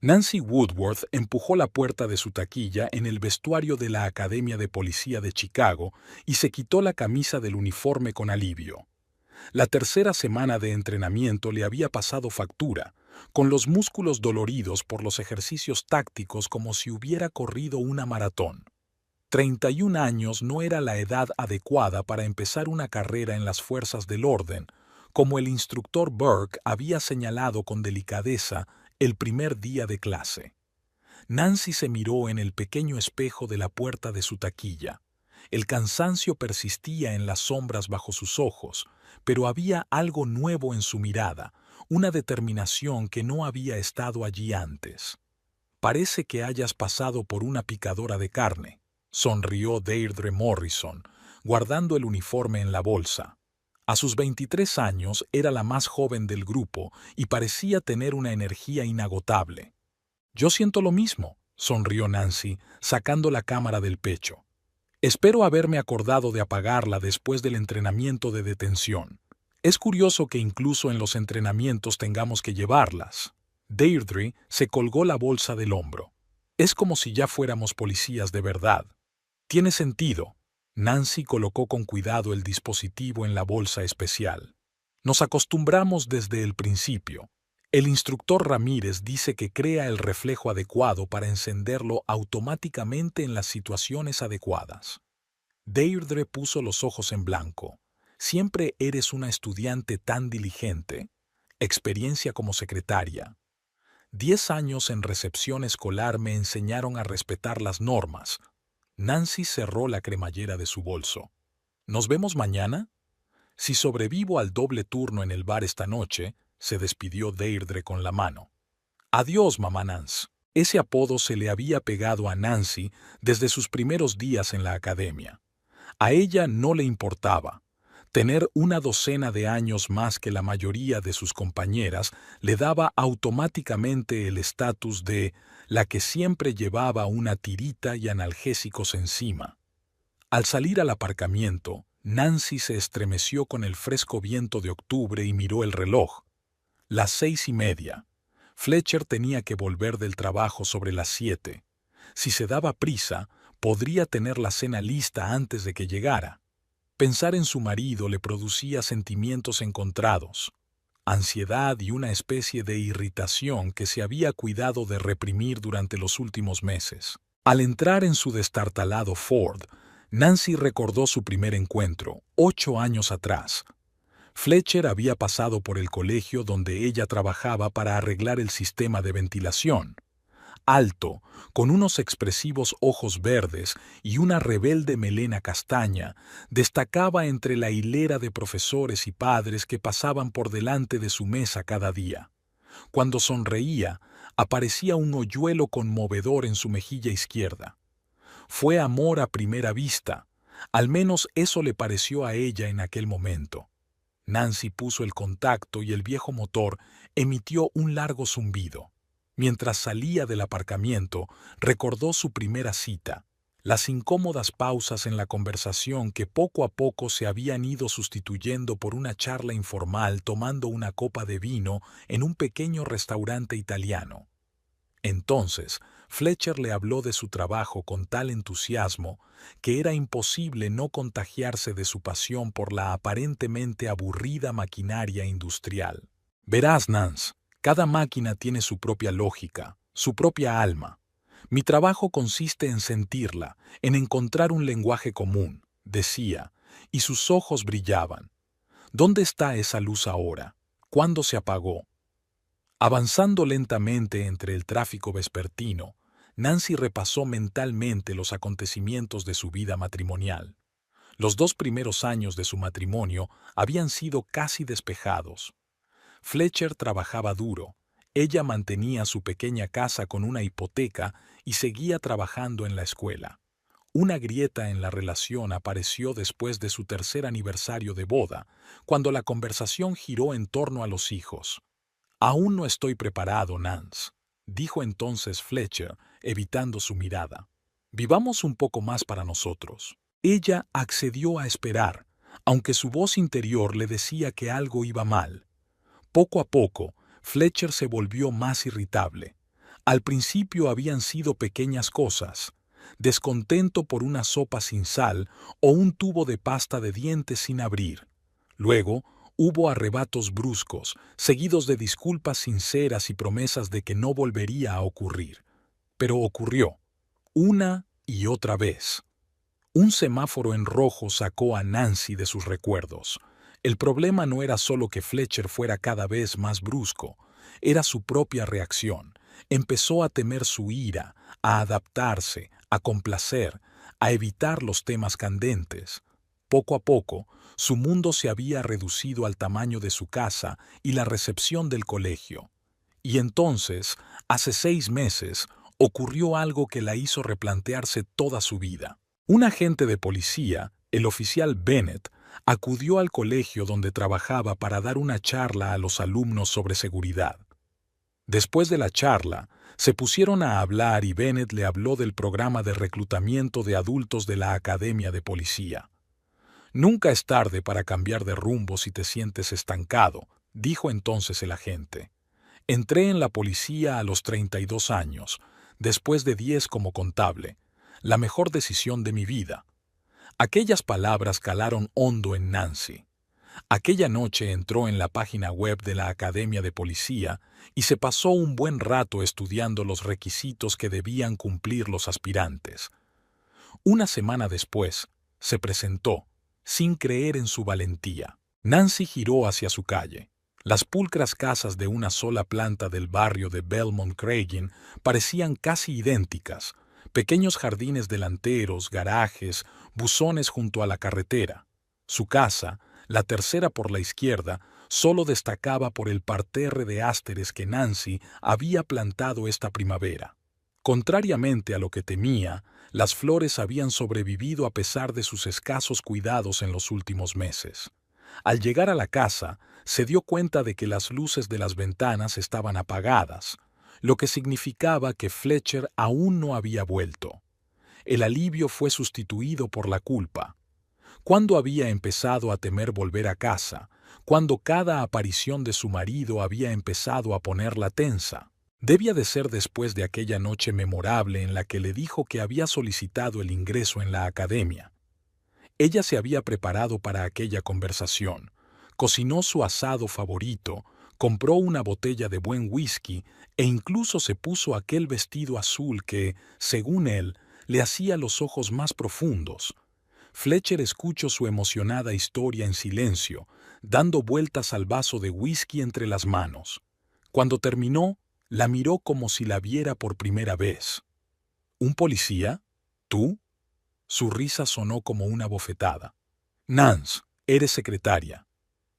Nancy Woodworth empujó la puerta de su taquilla en el vestuario de la Academia de Policía de Chicago y se quitó la camisa del uniforme con alivio. La tercera semana de entrenamiento le había pasado factura, con los músculos doloridos por los ejercicios tácticos como si hubiera corrido una maratón. 31 años no era la edad adecuada para empezar una carrera en las fuerzas del orden, como el instructor Burke había señalado con delicadeza el primer día de clase. Nancy se miró en el pequeño espejo de la puerta de su taquilla. El cansancio persistía en las sombras bajo sus ojos, pero había algo nuevo en su mirada, una determinación que no había estado allí antes. «Parece que hayas pasado por una picadora de carne», sonrió Deirdre Morrison, guardando el uniforme en la bolsa. A sus 23 años era la más joven del grupo y parecía tener una energía inagotable. «Yo siento lo mismo», sonrió Nancy, sacando la cámara del pecho. «Espero haberme acordado de apagarla después del entrenamiento de detención. Es curioso que incluso en los entrenamientos tengamos que llevarlas». Deirdre se colgó la bolsa del hombro. «Es como si ya fuéramos policías de verdad». «Tiene sentido». Nancy colocó con cuidado el dispositivo en la bolsa especial. «Nos acostumbramos desde el principio. El instructor Ramírez dice que crea el reflejo adecuado para encenderlo automáticamente en las situaciones adecuadas». Deirdre puso los ojos en blanco. «Siempre eres una estudiante tan diligente. Experiencia como secretaria. 10 años en recepción escolar me enseñaron a respetar las normas». Nancy cerró la cremallera de su bolso. «¿Nos vemos mañana?» «Si sobrevivo al doble turno en el bar esta noche», se despidió Deirdre con la mano. «Adiós, mamá Nance». Ese apodo se le había pegado a Nancy desde sus primeros días en la academia. A ella no le importaba. Tener una docena de años más que la mayoría de sus compañeras le daba automáticamente el estatus de la que siempre llevaba una tirita y analgésicos encima. Al salir al aparcamiento, Nancy se estremeció con el fresco viento de octubre y miró el reloj. Las 6:30. Fletcher tenía que volver del trabajo sobre las 7. Si se daba prisa, podría tener la cena lista antes de que llegara. Pensar en su marido le producía sentimientos encontrados, ansiedad y una especie de irritación que se había cuidado de reprimir durante los últimos meses. Al entrar en su destartalado Ford, Nancy recordó su primer encuentro, 8 años atrás. Fletcher había pasado por el colegio donde ella trabajaba para arreglar el sistema de ventilación. Alto, con unos expresivos ojos verdes y una rebelde melena castaña, destacaba entre la hilera de profesores y padres que pasaban por delante de su mesa cada día. Cuando sonreía, aparecía un hoyuelo conmovedor en su mejilla izquierda. Fue amor a primera vista, al menos eso le pareció a ella en aquel momento. Nancy puso el contacto y el viejo motor emitió un largo zumbido. Mientras salía del aparcamiento, recordó su primera cita, las incómodas pausas en la conversación que poco a poco se habían ido sustituyendo por una charla informal tomando una copa de vino en un pequeño restaurante italiano. Entonces, Fletcher le habló de su trabajo con tal entusiasmo que era imposible no contagiarse de su pasión por la aparentemente aburrida maquinaria industrial. «Verás, Nance, cada máquina tiene su propia lógica, su propia alma. Mi trabajo consiste en sentirla, en encontrar un lenguaje común», decía, y sus ojos brillaban. «¿Dónde está esa luz ahora? ¿Cuándo se apagó?» Avanzando lentamente entre el tráfico vespertino, Nancy repasó mentalmente los acontecimientos de su vida matrimonial. Los 2 primeros años de su matrimonio habían sido casi despejados. Fletcher trabajaba duro, ella mantenía su pequeña casa con una hipoteca y seguía trabajando en la escuela. Una grieta en la relación apareció después de su tercer aniversario de boda, cuando la conversación giró en torno a los hijos. «Aún no estoy preparado, Nance», dijo entonces Fletcher, evitando su mirada. «Vivamos un poco más para nosotros». Ella accedió a esperar, aunque su voz interior le decía que algo iba mal. Poco a poco, Fletcher se volvió más irritable. Al principio habían sido pequeñas cosas, descontento por una sopa sin sal o un tubo de pasta de dientes sin abrir. Luego, hubo arrebatos bruscos, seguidos de disculpas sinceras y promesas de que no volvería a ocurrir. Pero ocurrió, una y otra vez. Un semáforo en rojo sacó a Nancy de sus recuerdos. El problema no era solo que Fletcher fuera cada vez más brusco, era su propia reacción. Empezó a temer su ira, a adaptarse, a complacer, a evitar los temas candentes. Poco a poco, su mundo se había reducido al tamaño de su casa y la recepción del colegio. Y entonces, hace 6 meses, ocurrió algo que la hizo replantearse toda su vida. Un agente de policía, el oficial Bennett, acudió al colegio donde trabajaba para dar una charla a los alumnos sobre seguridad. Después de la charla, se pusieron a hablar y Bennett le habló del programa de reclutamiento de adultos de la Academia de Policía. «Nunca es tarde para cambiar de rumbo si te sientes estancado», dijo entonces el agente. «Entré en la policía a los 32 años, después de 10 como contable. La mejor decisión de mi vida». Aquellas palabras calaron hondo en Nancy. Aquella noche entró en la página web de la Academia de Policía y se pasó un buen rato estudiando los requisitos que debían cumplir los aspirantes. Una semana después, se presentó, sin creer en su valentía. Nancy giró hacia su calle. Las pulcras casas de una sola planta del barrio de Belmont Craigin parecían casi idénticas, pequeños jardines delanteros, garajes, buzones junto a la carretera. Su casa, la tercera por la izquierda, solo destacaba por el parterre de ásteres que Nancy había plantado esta primavera. Contrariamente a lo que temía, las flores habían sobrevivido a pesar de sus escasos cuidados en los últimos meses. Al llegar a la casa, se dio cuenta de que las luces de las ventanas estaban apagadas, lo que significaba que Fletcher aún no había vuelto. El alivio fue sustituido por la culpa. ¿Cuándo había empezado a temer volver a casa? ¿Cuándo cada aparición de su marido había empezado a ponerla tensa? Debía de ser después de aquella noche memorable en la que le dijo que había solicitado el ingreso en la academia. Ella se había preparado para aquella conversación, cocinó su asado favorito, compró una botella de buen whisky e incluso se puso aquel vestido azul que, según él, le hacía los ojos más profundos. Fletcher escuchó su emocionada historia en silencio, dando vueltas al vaso de whisky entre las manos. Cuando terminó, la miró como si la viera por primera vez. ¿Un policía? ¿Tú? Su risa sonó como una bofetada. Nance, eres secretaria.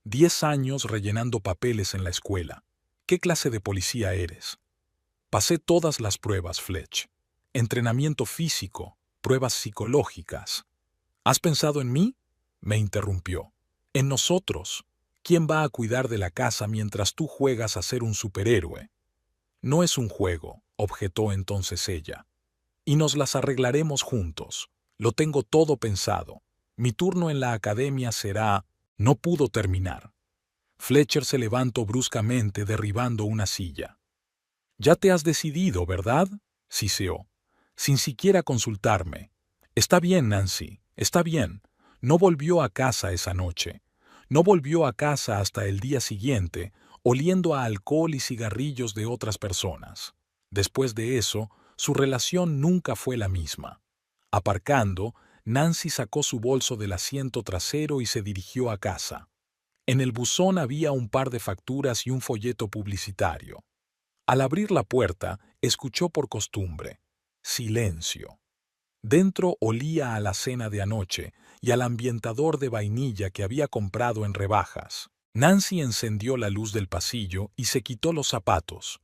10 años rellenando papeles en la escuela. ¿Qué clase de policía eres? Pasé todas las pruebas, Fletch. Entrenamiento físico, pruebas psicológicas. ¿Has pensado en mí? Me interrumpió. En nosotros. ¿Quién va a cuidar de la casa mientras tú juegas a ser un superhéroe? No es un juego, objetó entonces ella. Y nos las arreglaremos juntos. Lo tengo todo pensado. Mi turno en la academia será... No pudo terminar. Fletcher se levantó bruscamente derribando una silla. «Ya te has decidido, ¿verdad?», siseó, sin siquiera consultarme. «Está bien, Nancy, está bien». No volvió a casa esa noche. No volvió a casa hasta el día siguiente, oliendo a alcohol y cigarrillos de otras personas. Después de eso, su relación nunca fue la misma. Aparcando, Nancy sacó su bolso del asiento trasero y se dirigió a casa. En el buzón había un par de facturas y un folleto publicitario. Al abrir la puerta, escuchó por costumbre. Silencio. Dentro olía a la cena de anoche y al ambientador de vainilla que había comprado en rebajas. Nancy encendió la luz del pasillo y se quitó los zapatos.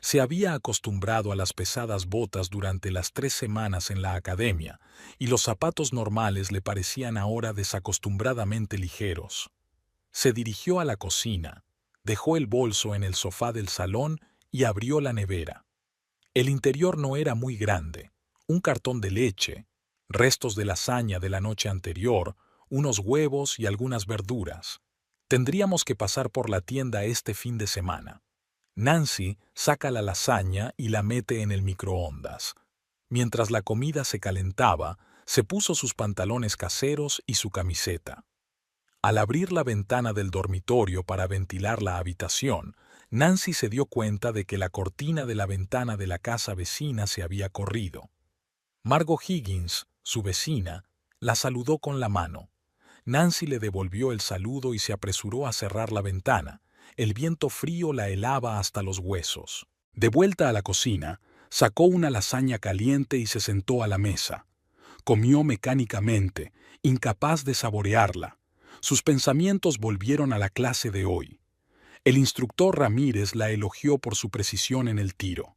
Se había acostumbrado a las pesadas botas durante las 3 semanas en la academia, y los zapatos normales le parecían ahora desacostumbradamente ligeros. Se dirigió a la cocina, dejó el bolso en el sofá del salón y abrió la nevera. El interior no era muy grande. Un cartón de leche, restos de lasaña de la noche anterior, unos huevos y algunas verduras. Tendríamos que pasar por la tienda este fin de semana. Nancy saca la lasaña y la mete en el microondas. Mientras la comida se calentaba, se puso sus pantalones caseros y su camiseta. Al abrir la ventana del dormitorio para ventilar la habitación, Nancy se dio cuenta de que la cortina de la ventana de la casa vecina se había corrido. Margot Higgins, su vecina, la saludó con la mano. Nancy le devolvió el saludo y se apresuró a cerrar la ventana. El viento frío la helaba hasta los huesos. De vuelta a la cocina, sacó una lasaña caliente y se sentó a la mesa. Comió mecánicamente, incapaz de saborearla. Sus pensamientos volvieron a la clase de hoy. El instructor Ramírez la elogió por su precisión en el tiro.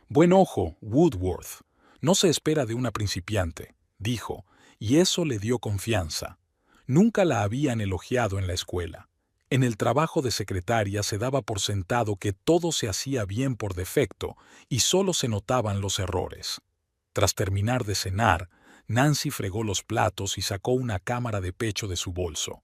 «Buen ojo, Woodworth. No se espera de una principiante», dijo, y eso le dio confianza. Nunca la habían elogiado en la escuela. En el trabajo de secretaria se daba por sentado que todo se hacía bien por defecto y solo se notaban los errores. Tras terminar de cenar, Nancy fregó los platos y sacó una cámara de pecho de su bolso.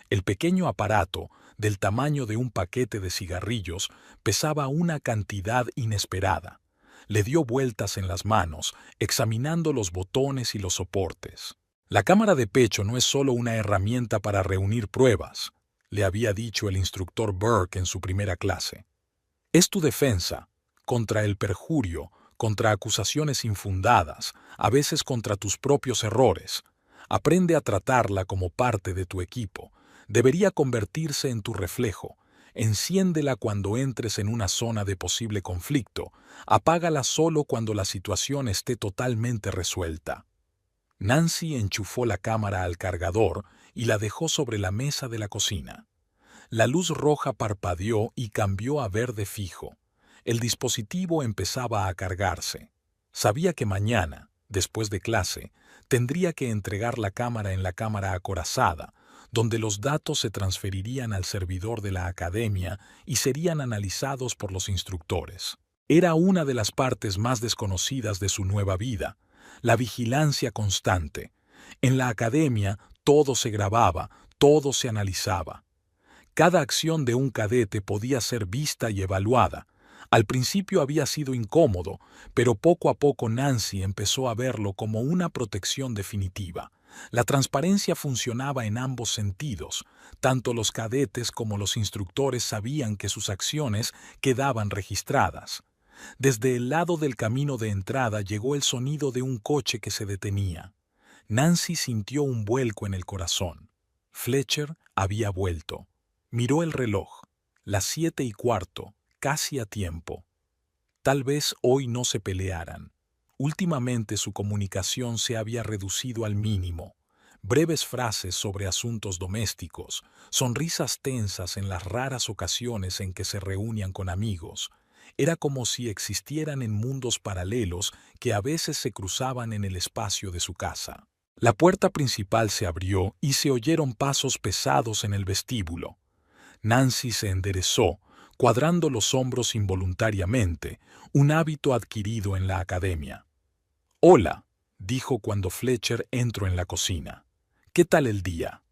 El pequeño aparato, del tamaño de un paquete de cigarrillos, pesaba una cantidad inesperada. Le dio vueltas en las manos, examinando los botones y los soportes. «La cámara de pecho no es solo una herramienta para reunir pruebas», le había dicho el instructor Burke en su primera clase. «Es tu defensa, contra el perjurio, contra acusaciones infundadas, a veces contra tus propios errores. Aprende a tratarla como parte de tu equipo. Debería convertirse en tu reflejo. Enciéndela cuando entres en una zona de posible conflicto. Apágala solo cuando la situación esté totalmente resuelta». Nancy enchufó la cámara al cargador y la dejó sobre la mesa de la cocina. La luz roja parpadeó y cambió a verde fijo. El dispositivo empezaba a cargarse. Sabía que mañana, después de clase, tendría que entregar la cámara en la cámara acorazada, donde los datos se transferirían al servidor de la academia y serían analizados por los instructores. Era una de las partes más desconocidas de su nueva vida, la vigilancia constante. En la academia todo se grababa, todo se analizaba. Cada acción de un cadete podía ser vista y evaluada. Al principio había sido incómodo, pero poco a poco Nancy empezó a verlo como una protección definitiva. La transparencia funcionaba en ambos sentidos. Tanto los cadetes como los instructores sabían que sus acciones quedaban registradas. Desde el lado del camino de entrada llegó el sonido de un coche que se detenía. Nancy sintió un vuelco en el corazón. Fletcher había vuelto. Miró el reloj. Las 7:15, casi a tiempo. Tal vez hoy no se pelearan. Últimamente su comunicación se había reducido al mínimo. Breves frases sobre asuntos domésticos, sonrisas tensas en las raras ocasiones en que se reunían con amigos. Era como si existieran en mundos paralelos que a veces se cruzaban en el espacio de su casa. La puerta principal se abrió y se oyeron pasos pesados en el vestíbulo. Nancy se enderezó, cuadrando los hombros involuntariamente, un hábito adquirido en la academia. «Hola», dijo cuando Fletcher entró en la cocina. «¿Qué tal el día?»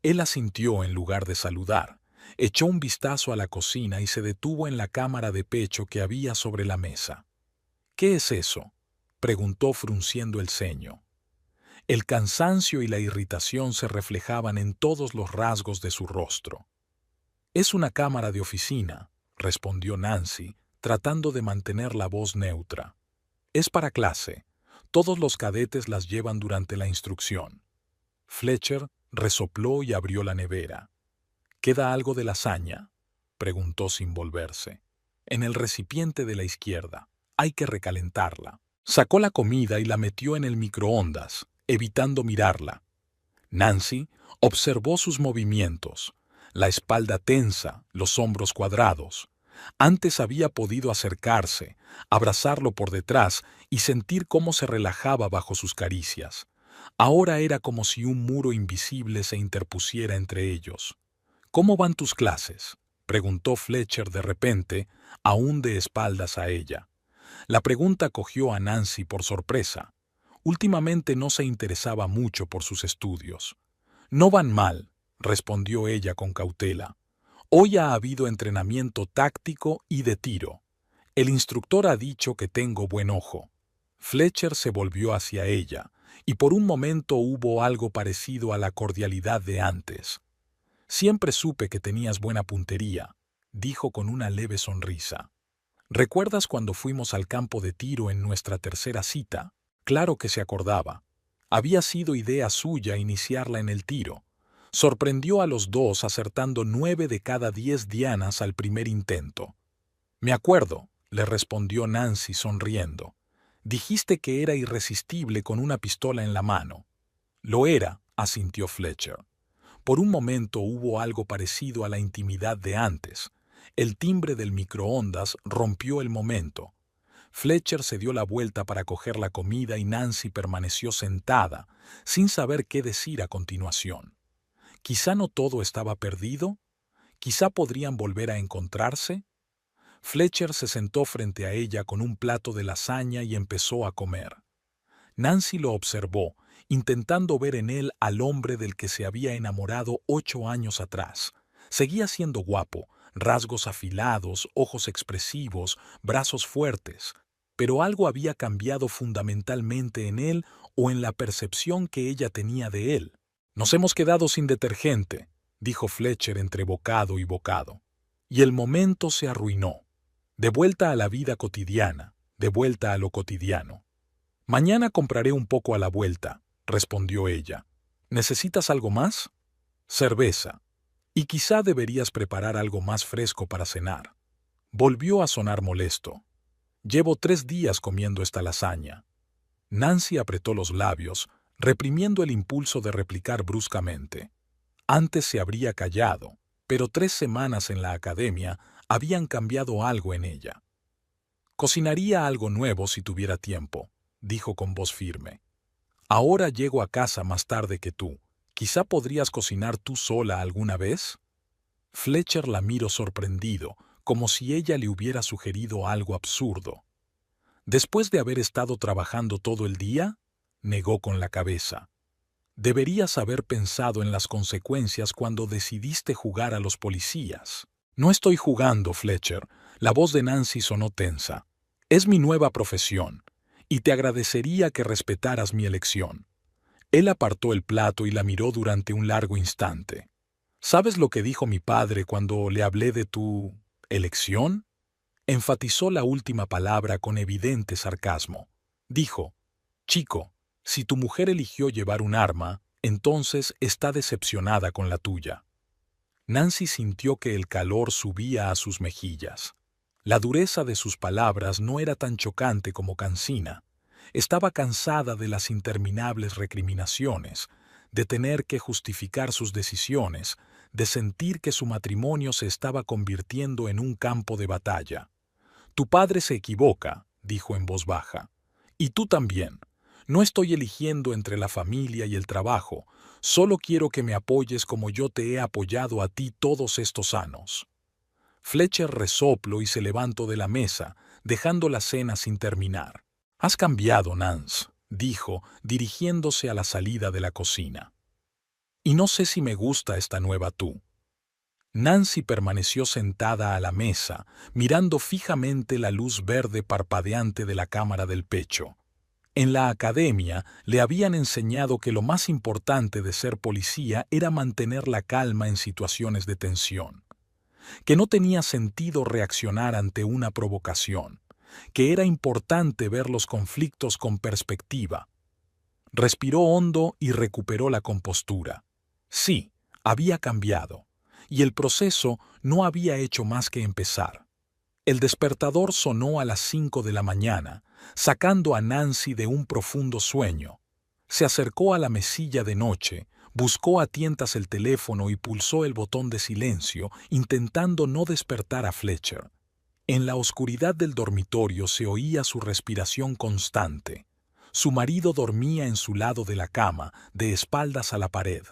Él asintió en lugar de saludar. Echó un vistazo a la cocina y se detuvo en la cámara de pecho que había sobre la mesa. «¿Qué es eso?», preguntó frunciendo el ceño. El cansancio y la irritación se reflejaban en todos los rasgos de su rostro. «Es una cámara de oficina», respondió Nancy, tratando de mantener la voz neutra. «Es para clase. Todos los cadetes las llevan durante la instrucción». Fletcher resopló y abrió la nevera. «¿Queda algo de lasaña?», preguntó sin volverse. «En el recipiente de la izquierda. Hay que recalentarla». Sacó la comida y la metió en el microondas, evitando mirarla. Nancy observó sus movimientos. La espalda tensa, los hombros cuadrados. Antes había podido acercarse, abrazarlo por detrás y sentir cómo se relajaba bajo sus caricias. Ahora era como si un muro invisible se interpusiera entre ellos. «¿Cómo van tus clases?», preguntó Fletcher de repente, aún de espaldas a ella. La pregunta cogió a Nancy por sorpresa. Últimamente no se interesaba mucho por sus estudios. «No van mal», respondió ella con cautela. Hoy ha habido entrenamiento táctico y de tiro. El instructor ha dicho que tengo buen ojo. Fletcher se volvió hacia ella, y por un momento hubo algo parecido a la cordialidad de antes. Siempre supe que tenías buena puntería, dijo con una leve sonrisa. ¿Recuerdas cuando fuimos al campo de tiro en nuestra tercera cita? Claro que se acordaba. Había sido idea suya iniciarla en el tiro. Sorprendió a los dos acertando 9 de cada 10 dianas al primer intento. Me acuerdo, le respondió Nancy sonriendo. Dijiste que era irresistible con una pistola en la mano. Lo era, asintió Fletcher. Por un momento hubo algo parecido a la intimidad de antes. El timbre del microondas rompió el momento. Fletcher se dio la vuelta para coger la comida y Nancy permaneció sentada, sin saber qué decir a continuación. Quizá no todo estaba perdido. Quizá podrían volver a encontrarse. Fletcher se sentó frente a ella con un plato de lasaña y empezó a comer. Nancy lo observó, intentando ver en él al hombre del que se había enamorado 8 años atrás. Seguía siendo guapo, rasgos afilados, ojos expresivos, brazos fuertes, pero algo había cambiado fundamentalmente en él o en la percepción que ella tenía de él. Nos hemos quedado sin detergente, dijo Fletcher entre bocado y bocado. Y el momento se arruinó. De vuelta a la vida cotidiana, de vuelta a lo cotidiano. Mañana compraré un poco a la vuelta, respondió ella. ¿Necesitas algo más? Cerveza. Y quizá deberías preparar algo más fresco para cenar. Volvió a sonar molesto. Llevo 3 días comiendo esta lasaña. Nancy apretó los labios, reprimiendo el impulso de replicar bruscamente. Antes se habría callado, pero 3 semanas en la academia habían cambiado algo en ella. Cocinaría algo nuevo si tuviera tiempo, dijo con voz firme. Ahora llego a casa más tarde que tú. ¿Quizá podrías cocinar tú sola alguna vez? Fletcher la miró sorprendido, como si ella le hubiera sugerido algo absurdo. ¿Después de haber estado trabajando todo el día? Negó con la cabeza. Deberías haber pensado en las consecuencias cuando decidiste jugar a los policías. No estoy jugando, Fletcher. La voz de Nancy sonó tensa. Es mi nueva profesión, y te agradecería que respetaras mi elección. Él apartó el plato y la miró durante un largo instante. ¿Sabes lo que dijo mi padre cuando le hablé de tu elección? Enfatizó la última palabra con evidente sarcasmo. Dijo, chico, si tu mujer eligió llevar un arma, entonces está decepcionada con la tuya. Nancy sintió que el calor subía a sus mejillas. La dureza de sus palabras no era tan chocante como cansina. Estaba cansada de las interminables recriminaciones, de tener que justificar sus decisiones, de sentir que su matrimonio se estaba convirtiendo en un campo de batalla. Tu padre se equivoca, dijo en voz baja. Y tú también. No estoy eligiendo entre la familia y el trabajo. Solo quiero que me apoyes como yo te he apoyado a ti todos estos años. Fletcher resopló y se levantó de la mesa, dejando la cena sin terminar. Has cambiado, Nance, dijo, dirigiéndose a la salida de la cocina. Y no sé si me gusta esta nueva tú. Nancy permaneció sentada a la mesa, mirando fijamente la luz verde parpadeante de la cámara del pecho. En la academia le habían enseñado que lo más importante de ser policía era mantener la calma en situaciones de tensión, que no tenía sentido reaccionar ante una provocación, que era importante ver los conflictos con perspectiva. Respiró hondo y recuperó la compostura. Sí, había cambiado, y el proceso no había hecho más que empezar. El despertador sonó a las 5 de la mañana, sacando a Nancy de un profundo sueño. Se acercó a la mesilla de noche, buscó a tientas el teléfono y pulsó el botón de silencio, intentando no despertar a Fletcher. En la oscuridad del dormitorio se oía su respiración constante. Su marido dormía en su lado de la cama, de espaldas a la pared.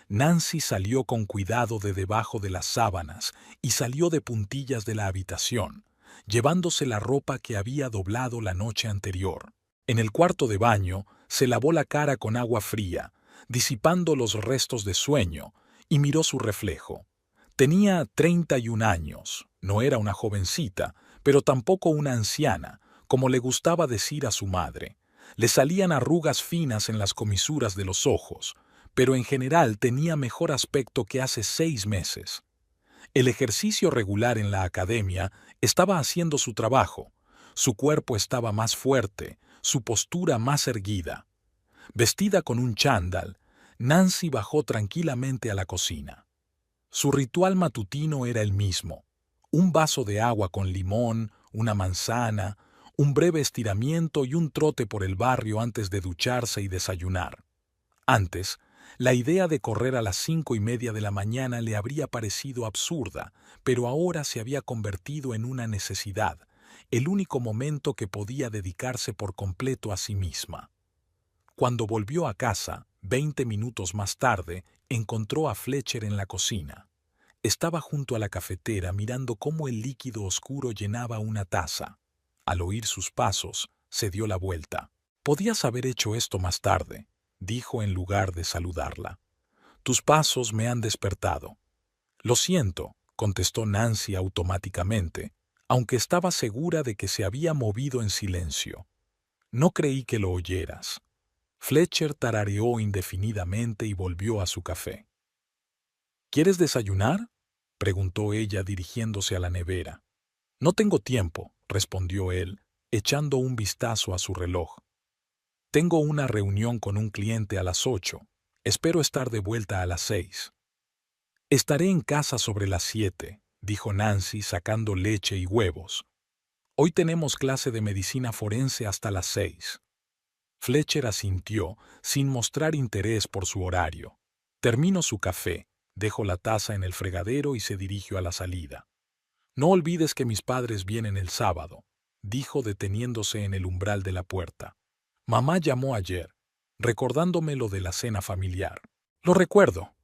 Nancy salió con cuidado de debajo de las sábanas y salió de puntillas de la habitación, llevándose la ropa que había doblado la noche anterior. En el cuarto de baño se lavó la cara con agua fría, disipando los restos de sueño, y miró su reflejo. Tenía 31 años, no era una jovencita, pero tampoco una anciana, como le gustaba decir a su madre. Le salían arrugas finas en las comisuras de los ojos, pero en general tenía mejor aspecto que hace 6 meses. El ejercicio regular en la academia estaba haciendo su trabajo. Su cuerpo estaba más fuerte, su postura más erguida. Vestida con un chándal, Nancy bajó tranquilamente a la cocina. Su ritual matutino era el mismo: un vaso de agua con limón, una manzana, un breve estiramiento y un trote por el barrio antes de ducharse y desayunar. Antes, la idea de correr a las 5:30 de la mañana le habría parecido absurda, pero ahora se había convertido en una necesidad, el único momento que podía dedicarse por completo a sí misma. Cuando volvió a casa, 20 minutos más tarde, encontró a Fletcher en la cocina. Estaba junto a la cafetera mirando cómo el líquido oscuro llenaba una taza. Al oír sus pasos, se dio la vuelta. «Podías haber hecho esto más tarde», dijo en lugar de saludarla. «Tus pasos me han despertado». «Lo siento», contestó Nancy automáticamente, aunque estaba segura de que se había movido en silencio. «No creí que lo oyeras». Fletcher tarareó indefinidamente y volvió a su café. «¿Quieres desayunar?», preguntó ella dirigiéndose a la nevera. «No tengo tiempo», respondió él, echando un vistazo a su reloj. «Tengo una reunión con un cliente a las 8. Espero estar de vuelta a las 6». «Estaré en casa sobre las 7», dijo Nancy sacando leche y huevos. «Hoy tenemos clase de medicina forense hasta las 6». Fletcher asintió, sin mostrar interés por su horario. Terminó su café, dejó la taza en el fregadero y se dirigió a la salida. «No olvides que mis padres vienen el sábado», dijo deteniéndose en el umbral de la puerta. «Mamá llamó ayer, recordándome lo de la cena familiar». «Lo recuerdo»,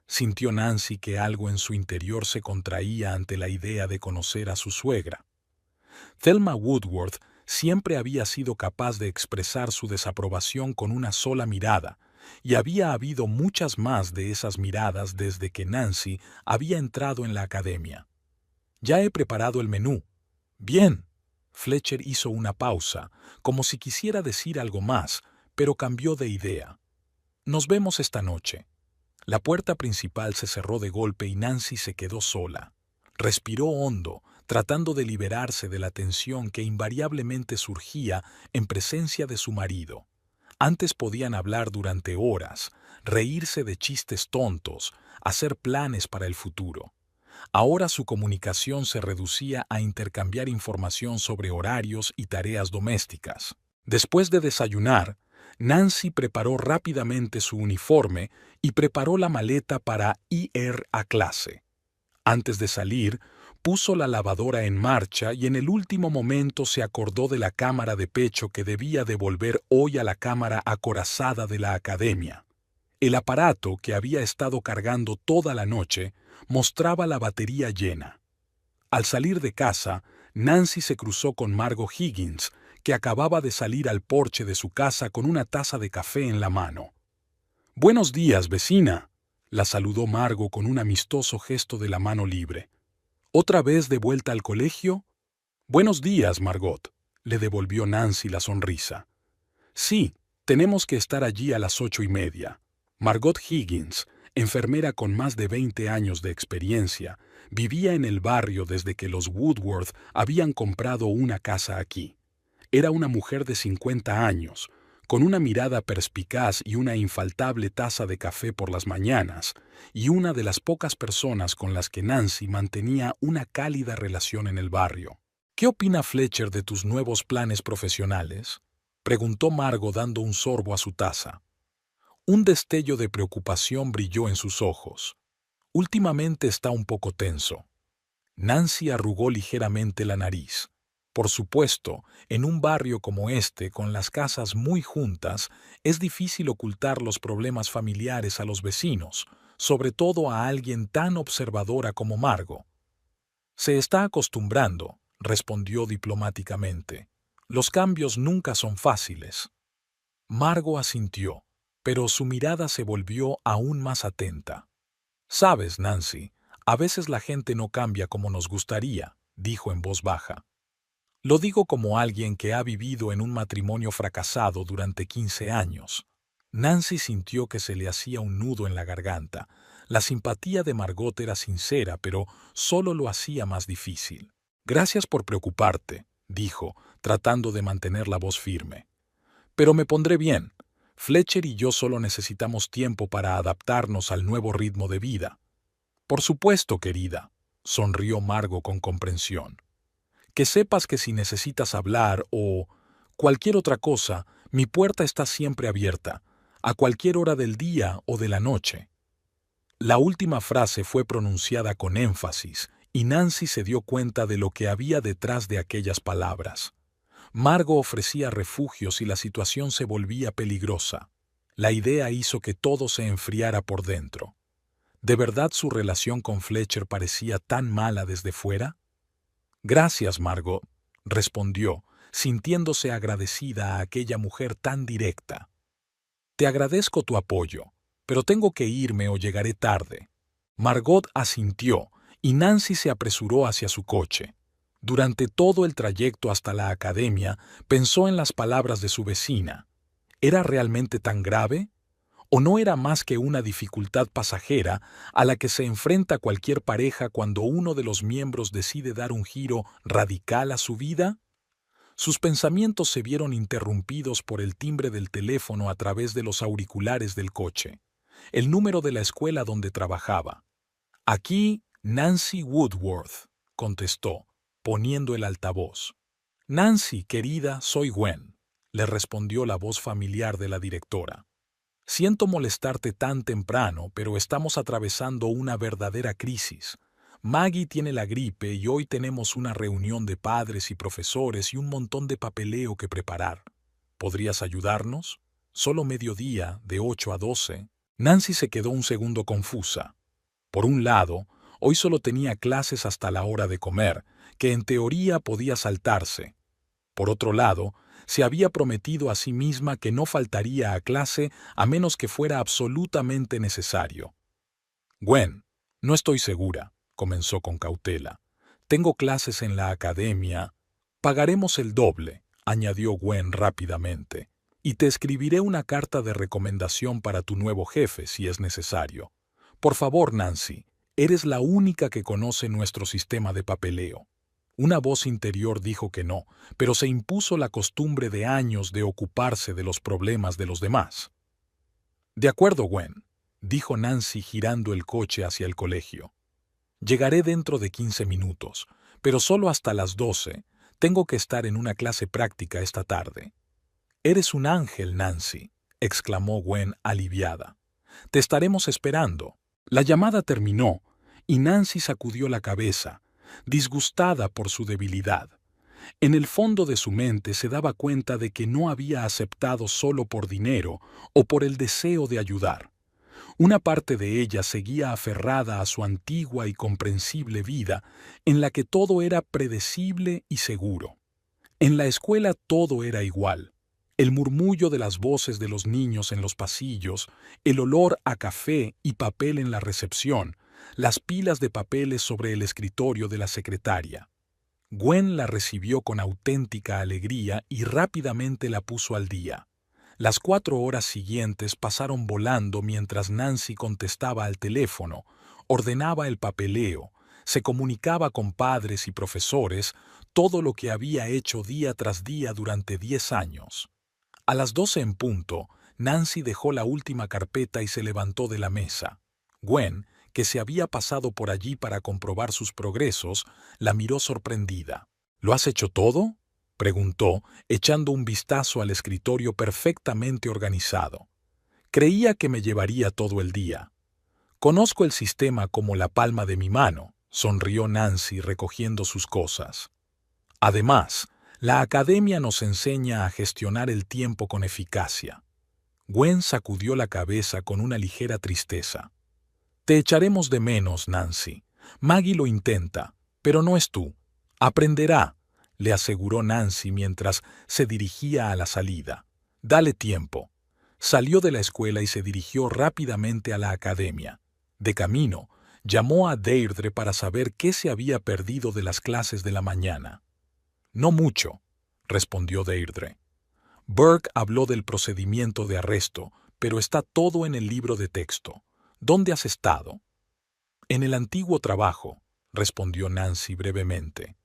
sintió Nancy que algo en su interior se contraía ante la idea de conocer a su suegra. Thelma Woodworth siempre había sido capaz de expresar su desaprobación con una sola mirada, y había habido muchas más de esas miradas desde que Nancy había entrado en la academia. «Ya he preparado el menú». «Bien». Fletcher hizo una pausa, como si quisiera decir algo más, pero cambió de idea. «Nos vemos esta noche». La puerta principal se cerró de golpe y Nancy se quedó sola. Respiró hondo, tratando de liberarse de la tensión que invariablemente surgía en presencia de su marido. Antes podían hablar durante horas, reírse de chistes tontos, hacer planes para el futuro. Ahora su comunicación se reducía a intercambiar información sobre horarios y tareas domésticas. Después de desayunar, Nancy preparó rápidamente su uniforme y preparó la maleta para ir a clase. Antes de salir, puso la lavadora en marcha y en el último momento se acordó de la cámara de pecho que debía devolver hoy a la cámara acorazada de la academia. El aparato, que había estado cargando toda la noche, mostraba la batería llena. Al salir de casa, Nancy se cruzó con Margot Higgins, que acababa de salir al porche de su casa con una taza de café en la mano. «Buenos días, vecina», la saludó Margot con un amistoso gesto de la mano libre. «¿Otra vez de vuelta al colegio?» «Buenos días, Margot», le devolvió Nancy la sonrisa. «Sí, tenemos que estar allí a las 8:30. Margot Higgins, enfermera con más de 20 años de experiencia, vivía en el barrio desde que los Woodworth habían comprado una casa aquí. Era una mujer de 50 años, con una mirada perspicaz y una infaltable taza de café por las mañanas, y una de las pocas personas con las que Nancy mantenía una cálida relación en el barrio. «¿Qué opina Fletcher de tus nuevos planes profesionales?», preguntó Margot dando un sorbo a su taza. Un destello de preocupación brilló en sus ojos. «Últimamente está un poco tenso». Nancy arrugó ligeramente la nariz. Por supuesto, en un barrio como este, con las casas muy juntas, es difícil ocultar los problemas familiares a los vecinos, sobre todo a alguien tan observadora como Margot. «Se está acostumbrando», respondió diplomáticamente. «Los cambios nunca son fáciles». Margot asintió, pero su mirada se volvió aún más atenta. «Sabes, Nancy, A veces la gente no cambia como nos gustaría, dijo en voz baja. Lo digo como alguien que ha vivido en un matrimonio fracasado durante 15 años. Nancy sintió que se le hacía un nudo en la garganta. La simpatía de Margot era sincera, pero solo lo hacía más difícil. Gracias por preocuparte, dijo, tratando de mantener la voz firme. Pero me pondré bien. Fletcher y yo solo necesitamos tiempo para adaptarnos al nuevo ritmo de vida. Por supuesto, querida, sonrió Margot con comprensión. Que sepas que si necesitas hablar o cualquier otra cosa, mi puerta está siempre abierta, a cualquier hora del día o de la noche. La última frase fue pronunciada con énfasis, y Nancy se dio cuenta de lo que había detrás de aquellas palabras. Margot ofrecía refugio si la situación se volvía peligrosa. La idea hizo que todo se enfriara por dentro. ¿De verdad su relación con Fletcher parecía tan mala desde fuera? Gracias, Margot, respondió, sintiéndose agradecida a aquella mujer tan directa. Te agradezco tu apoyo, pero tengo que irme o llegaré tarde. Margot asintió y Nancy se apresuró hacia su coche. Durante todo el trayecto hasta la academia, pensó en las palabras de su vecina. ¿Era realmente tan grave? ¿O no era más que una dificultad pasajera a la que se enfrenta cualquier pareja cuando uno de los miembros decide dar un giro radical a su vida? Sus pensamientos se vieron interrumpidos por el timbre del teléfono a través de los auriculares del coche. El número de la escuela donde trabajaba. Aquí, Nancy Woodworth, contestó, poniendo el altavoz. Nancy, querida, soy Gwen, le respondió la voz familiar de la directora. Siento molestarte tan temprano, pero estamos atravesando una verdadera crisis. Maggie tiene la gripe y hoy tenemos una reunión de padres y profesores y un montón de papeleo que preparar. ¿Podrías ayudarnos? Solo mediodía, de 8 a 12. Nancy se quedó un segundo confusa. Por un lado, hoy solo tenía clases hasta la hora de comer, que en teoría podía saltarse. Por otro lado, se había prometido a sí misma que no faltaría a clase a menos que fuera absolutamente necesario. Gwen, no estoy segura, comenzó con cautela. Tengo clases en la academia. Pagaremos el doble, añadió Gwen rápidamente, y te escribiré una carta de recomendación para tu nuevo jefe si es necesario. Por favor, Nancy, eres la única que conoce nuestro sistema de papeleo. Una voz interior dijo que no, pero se impuso la costumbre de años de ocuparse de los problemas de los demás. De acuerdo, Gwen, dijo Nancy girando el coche hacia el colegio. Llegaré dentro de 15 minutos, pero solo hasta las 12. Tengo que estar en una clase práctica esta tarde. Eres un ángel, Nancy, exclamó Gwen aliviada. Te estaremos esperando. La llamada terminó, y Nancy sacudió la cabeza, disgustada por su debilidad. En el fondo de su mente se daba cuenta de que no había aceptado solo por dinero o por el deseo de ayudar. Una parte de ella seguía aferrada a su antigua y comprensible vida, en la que todo era predecible y seguro. En la escuela todo era igual. El murmullo de las voces de los niños en los pasillos, el olor a café y papel en la recepción, las pilas de papeles sobre el escritorio de la secretaria. Gwen la recibió con auténtica alegría y rápidamente la puso al día. Las 4 horas siguientes pasaron volando mientras Nancy contestaba al teléfono, ordenaba el papeleo, se comunicaba con padres y profesores, todo lo que había hecho día tras día durante 10 años. A las 12 en punto, Nancy dejó la última carpeta y se levantó de la mesa. Gwen, que se había pasado por allí para comprobar sus progresos, la miró sorprendida. ¿Lo has hecho todo?, preguntó, echando un vistazo al escritorio perfectamente organizado. Creía que me llevaría todo el día. Conozco el sistema como la palma de mi mano, sonrió Nancy recogiendo sus cosas. Además, la academia nos enseña a gestionar el tiempo con eficacia. Gwen sacudió la cabeza con una ligera tristeza. Te echaremos de menos, Nancy. Maggie lo intenta, pero no es tú. Aprenderá, le aseguró Nancy mientras se dirigía a la salida. Dale tiempo. Salió de la escuela y se dirigió rápidamente a la academia. De camino, Llamó a Deirdre para saber qué se había perdido de las clases de la mañana. No mucho, respondió Deirdre. Burke habló del procedimiento de arresto, pero está todo en el libro de texto. ¿Dónde has estado? En el antiguo trabajo, respondió Nancy brevemente.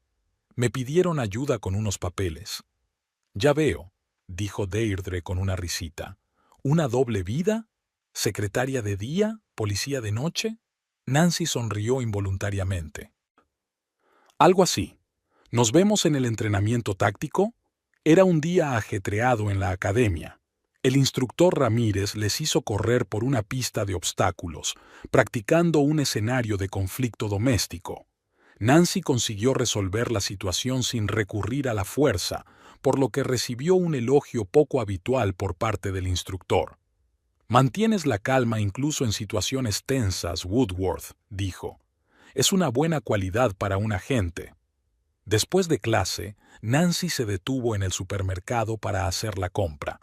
Me pidieron ayuda con unos papeles. Ya veo, dijo Deirdre con una risita. ¿Una doble vida? ¿Secretaria de día? ¿Policía de noche? Nancy sonrió involuntariamente. Algo así. ¿Nos vemos en el entrenamiento táctico? Era un día ajetreado en la academia. El instructor Ramírez les hizo correr por una pista de obstáculos, practicando un escenario de conflicto doméstico. Nancy consiguió resolver la situación sin recurrir a la fuerza, por lo que recibió un elogio poco habitual por parte del instructor. «Mantienes la calma incluso en situaciones tensas, Woodworth», dijo. «Es una buena cualidad para un agente». Después de clase, Nancy se detuvo en el supermercado para hacer la compra.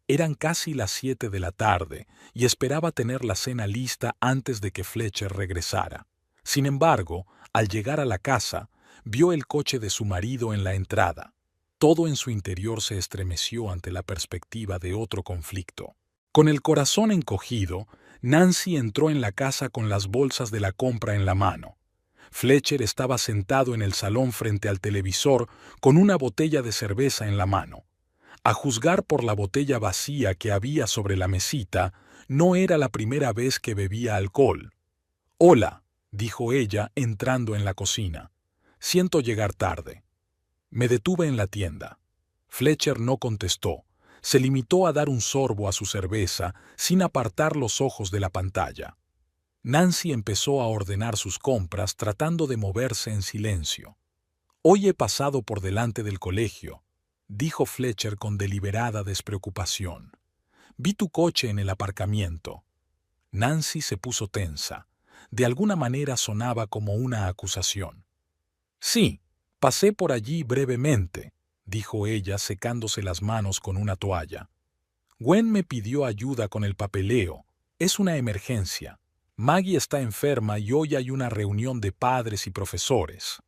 Eran casi las 7 de la tarde y esperaba tener la cena lista antes de que Fletcher regresara. Sin embargo, al llegar a la casa, vio el coche de su marido en la entrada. Todo en su interior se estremeció ante la perspectiva de otro conflicto. Con el corazón encogido, Nancy entró en la casa con las bolsas de la compra en la mano. Fletcher estaba sentado en el salón frente al televisor con una botella de cerveza en la mano. A juzgar por la botella vacía que había sobre la mesita, no era la primera vez que bebía alcohol. «Hola», dijo ella entrando en la cocina. «Siento llegar tarde». Me detuve en la tienda. Fletcher no contestó. Se limitó a dar un sorbo a su cerveza sin apartar los ojos de la pantalla. Nancy empezó a ordenar sus compras tratando de moverse en silencio. «Hoy he pasado por delante del colegio», dijo Fletcher con deliberada despreocupación. «Vi tu coche en el aparcamiento». Nancy se puso tensa. De alguna manera sonaba como una acusación. «Sí, pasé por allí brevemente», dijo ella secándose las manos con una toalla. «Gwen me pidió ayuda con el papeleo. Es una emergencia. Maggie está enferma y hoy hay una reunión de padres y profesores».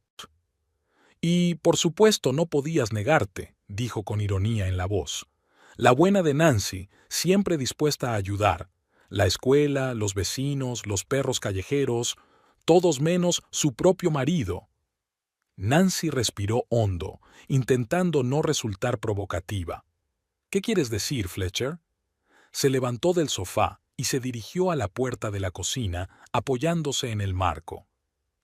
«Y, por supuesto, no podías negarte», dijo con ironía en la voz. «La buena de Nancy, siempre dispuesta a ayudar. La escuela, los vecinos, los perros callejeros, todos menos su propio marido». Nancy respiró hondo, intentando no resultar provocativa. «¿Qué quieres decir, Fletcher?» Se levantó del sofá y se dirigió a la puerta de la cocina, apoyándose en el marco.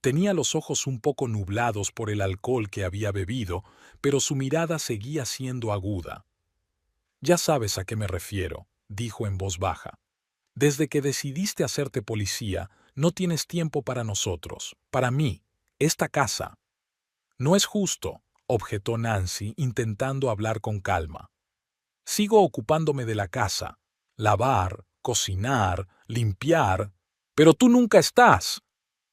Tenía los ojos un poco nublados por el alcohol que había bebido, pero su mirada seguía siendo aguda. «Ya sabes a qué me refiero», dijo en voz baja. «Desde que decidiste hacerte policía, no tienes tiempo para nosotros, para mí, esta casa». «No es justo», objetó Nancy, intentando hablar con calma. «Sigo ocupándome de la casa, lavar, cocinar, limpiar, pero tú nunca estás».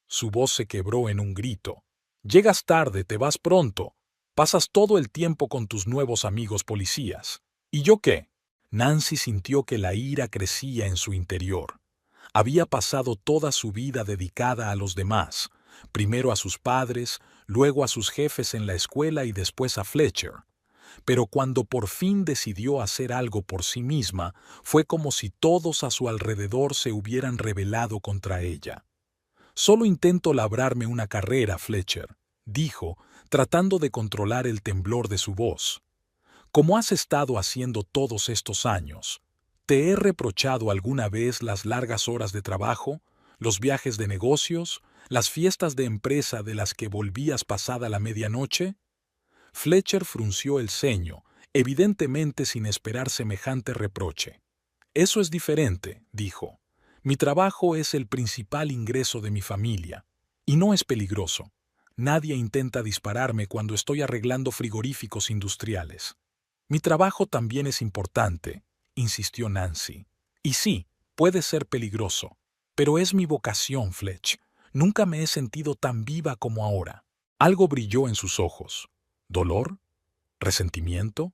Su voz se quebró en un grito. «Llegas tarde, te vas pronto. Pasas todo el tiempo con tus nuevos amigos policías. ¿Y yo qué?» Nancy sintió que la ira crecía en su interior. Había pasado toda su vida dedicada a los demás, primero a sus padres, luego a sus jefes en la escuela y después a Fletcher. Pero cuando por fin decidió hacer algo por sí misma, fue como si todos a su alrededor se hubieran rebelado contra ella. «Solo intento labrarme una carrera, Fletcher», dijo, tratando de controlar el temblor de su voz. «Como has estado haciendo todos estos años, ¿te he reprochado alguna vez las largas horas de trabajo, los viajes de negocios, las fiestas de empresa de las que volvías pasada la medianoche?» Fletcher frunció el ceño, evidentemente sin esperar semejante reproche. «Eso es diferente», dijo. «Mi trabajo es el principal ingreso de mi familia, y no es peligroso. Nadie intenta dispararme cuando estoy arreglando frigoríficos industriales». «Mi trabajo también es importante», insistió Nancy. «Y sí, puede ser peligroso, pero es mi vocación, Fletch. Nunca me he sentido tan viva como ahora». Algo brilló en sus ojos. ¿Dolor? ¿Resentimiento?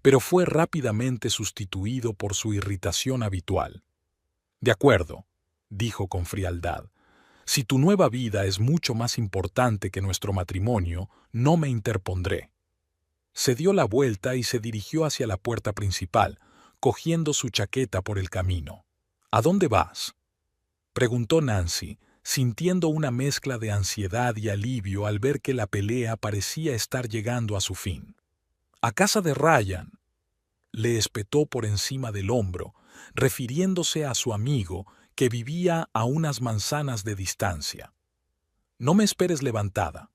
Pero fue rápidamente sustituido por su irritación habitual. «De acuerdo», dijo con frialdad. Si tu nueva vida es mucho más importante que nuestro matrimonio, no me interpondré. Se dio la vuelta y se dirigió hacia la puerta principal, cogiendo su chaqueta por el camino. ¿A dónde vas?, preguntó Nancy, sintiendo una mezcla de ansiedad y alivio al ver que la pelea parecía estar llegando a su fin. «A casa de Ryan», le espetó por encima del hombro, refiriéndose a su amigo que vivía a unas manzanas de distancia. «No me esperes levantada».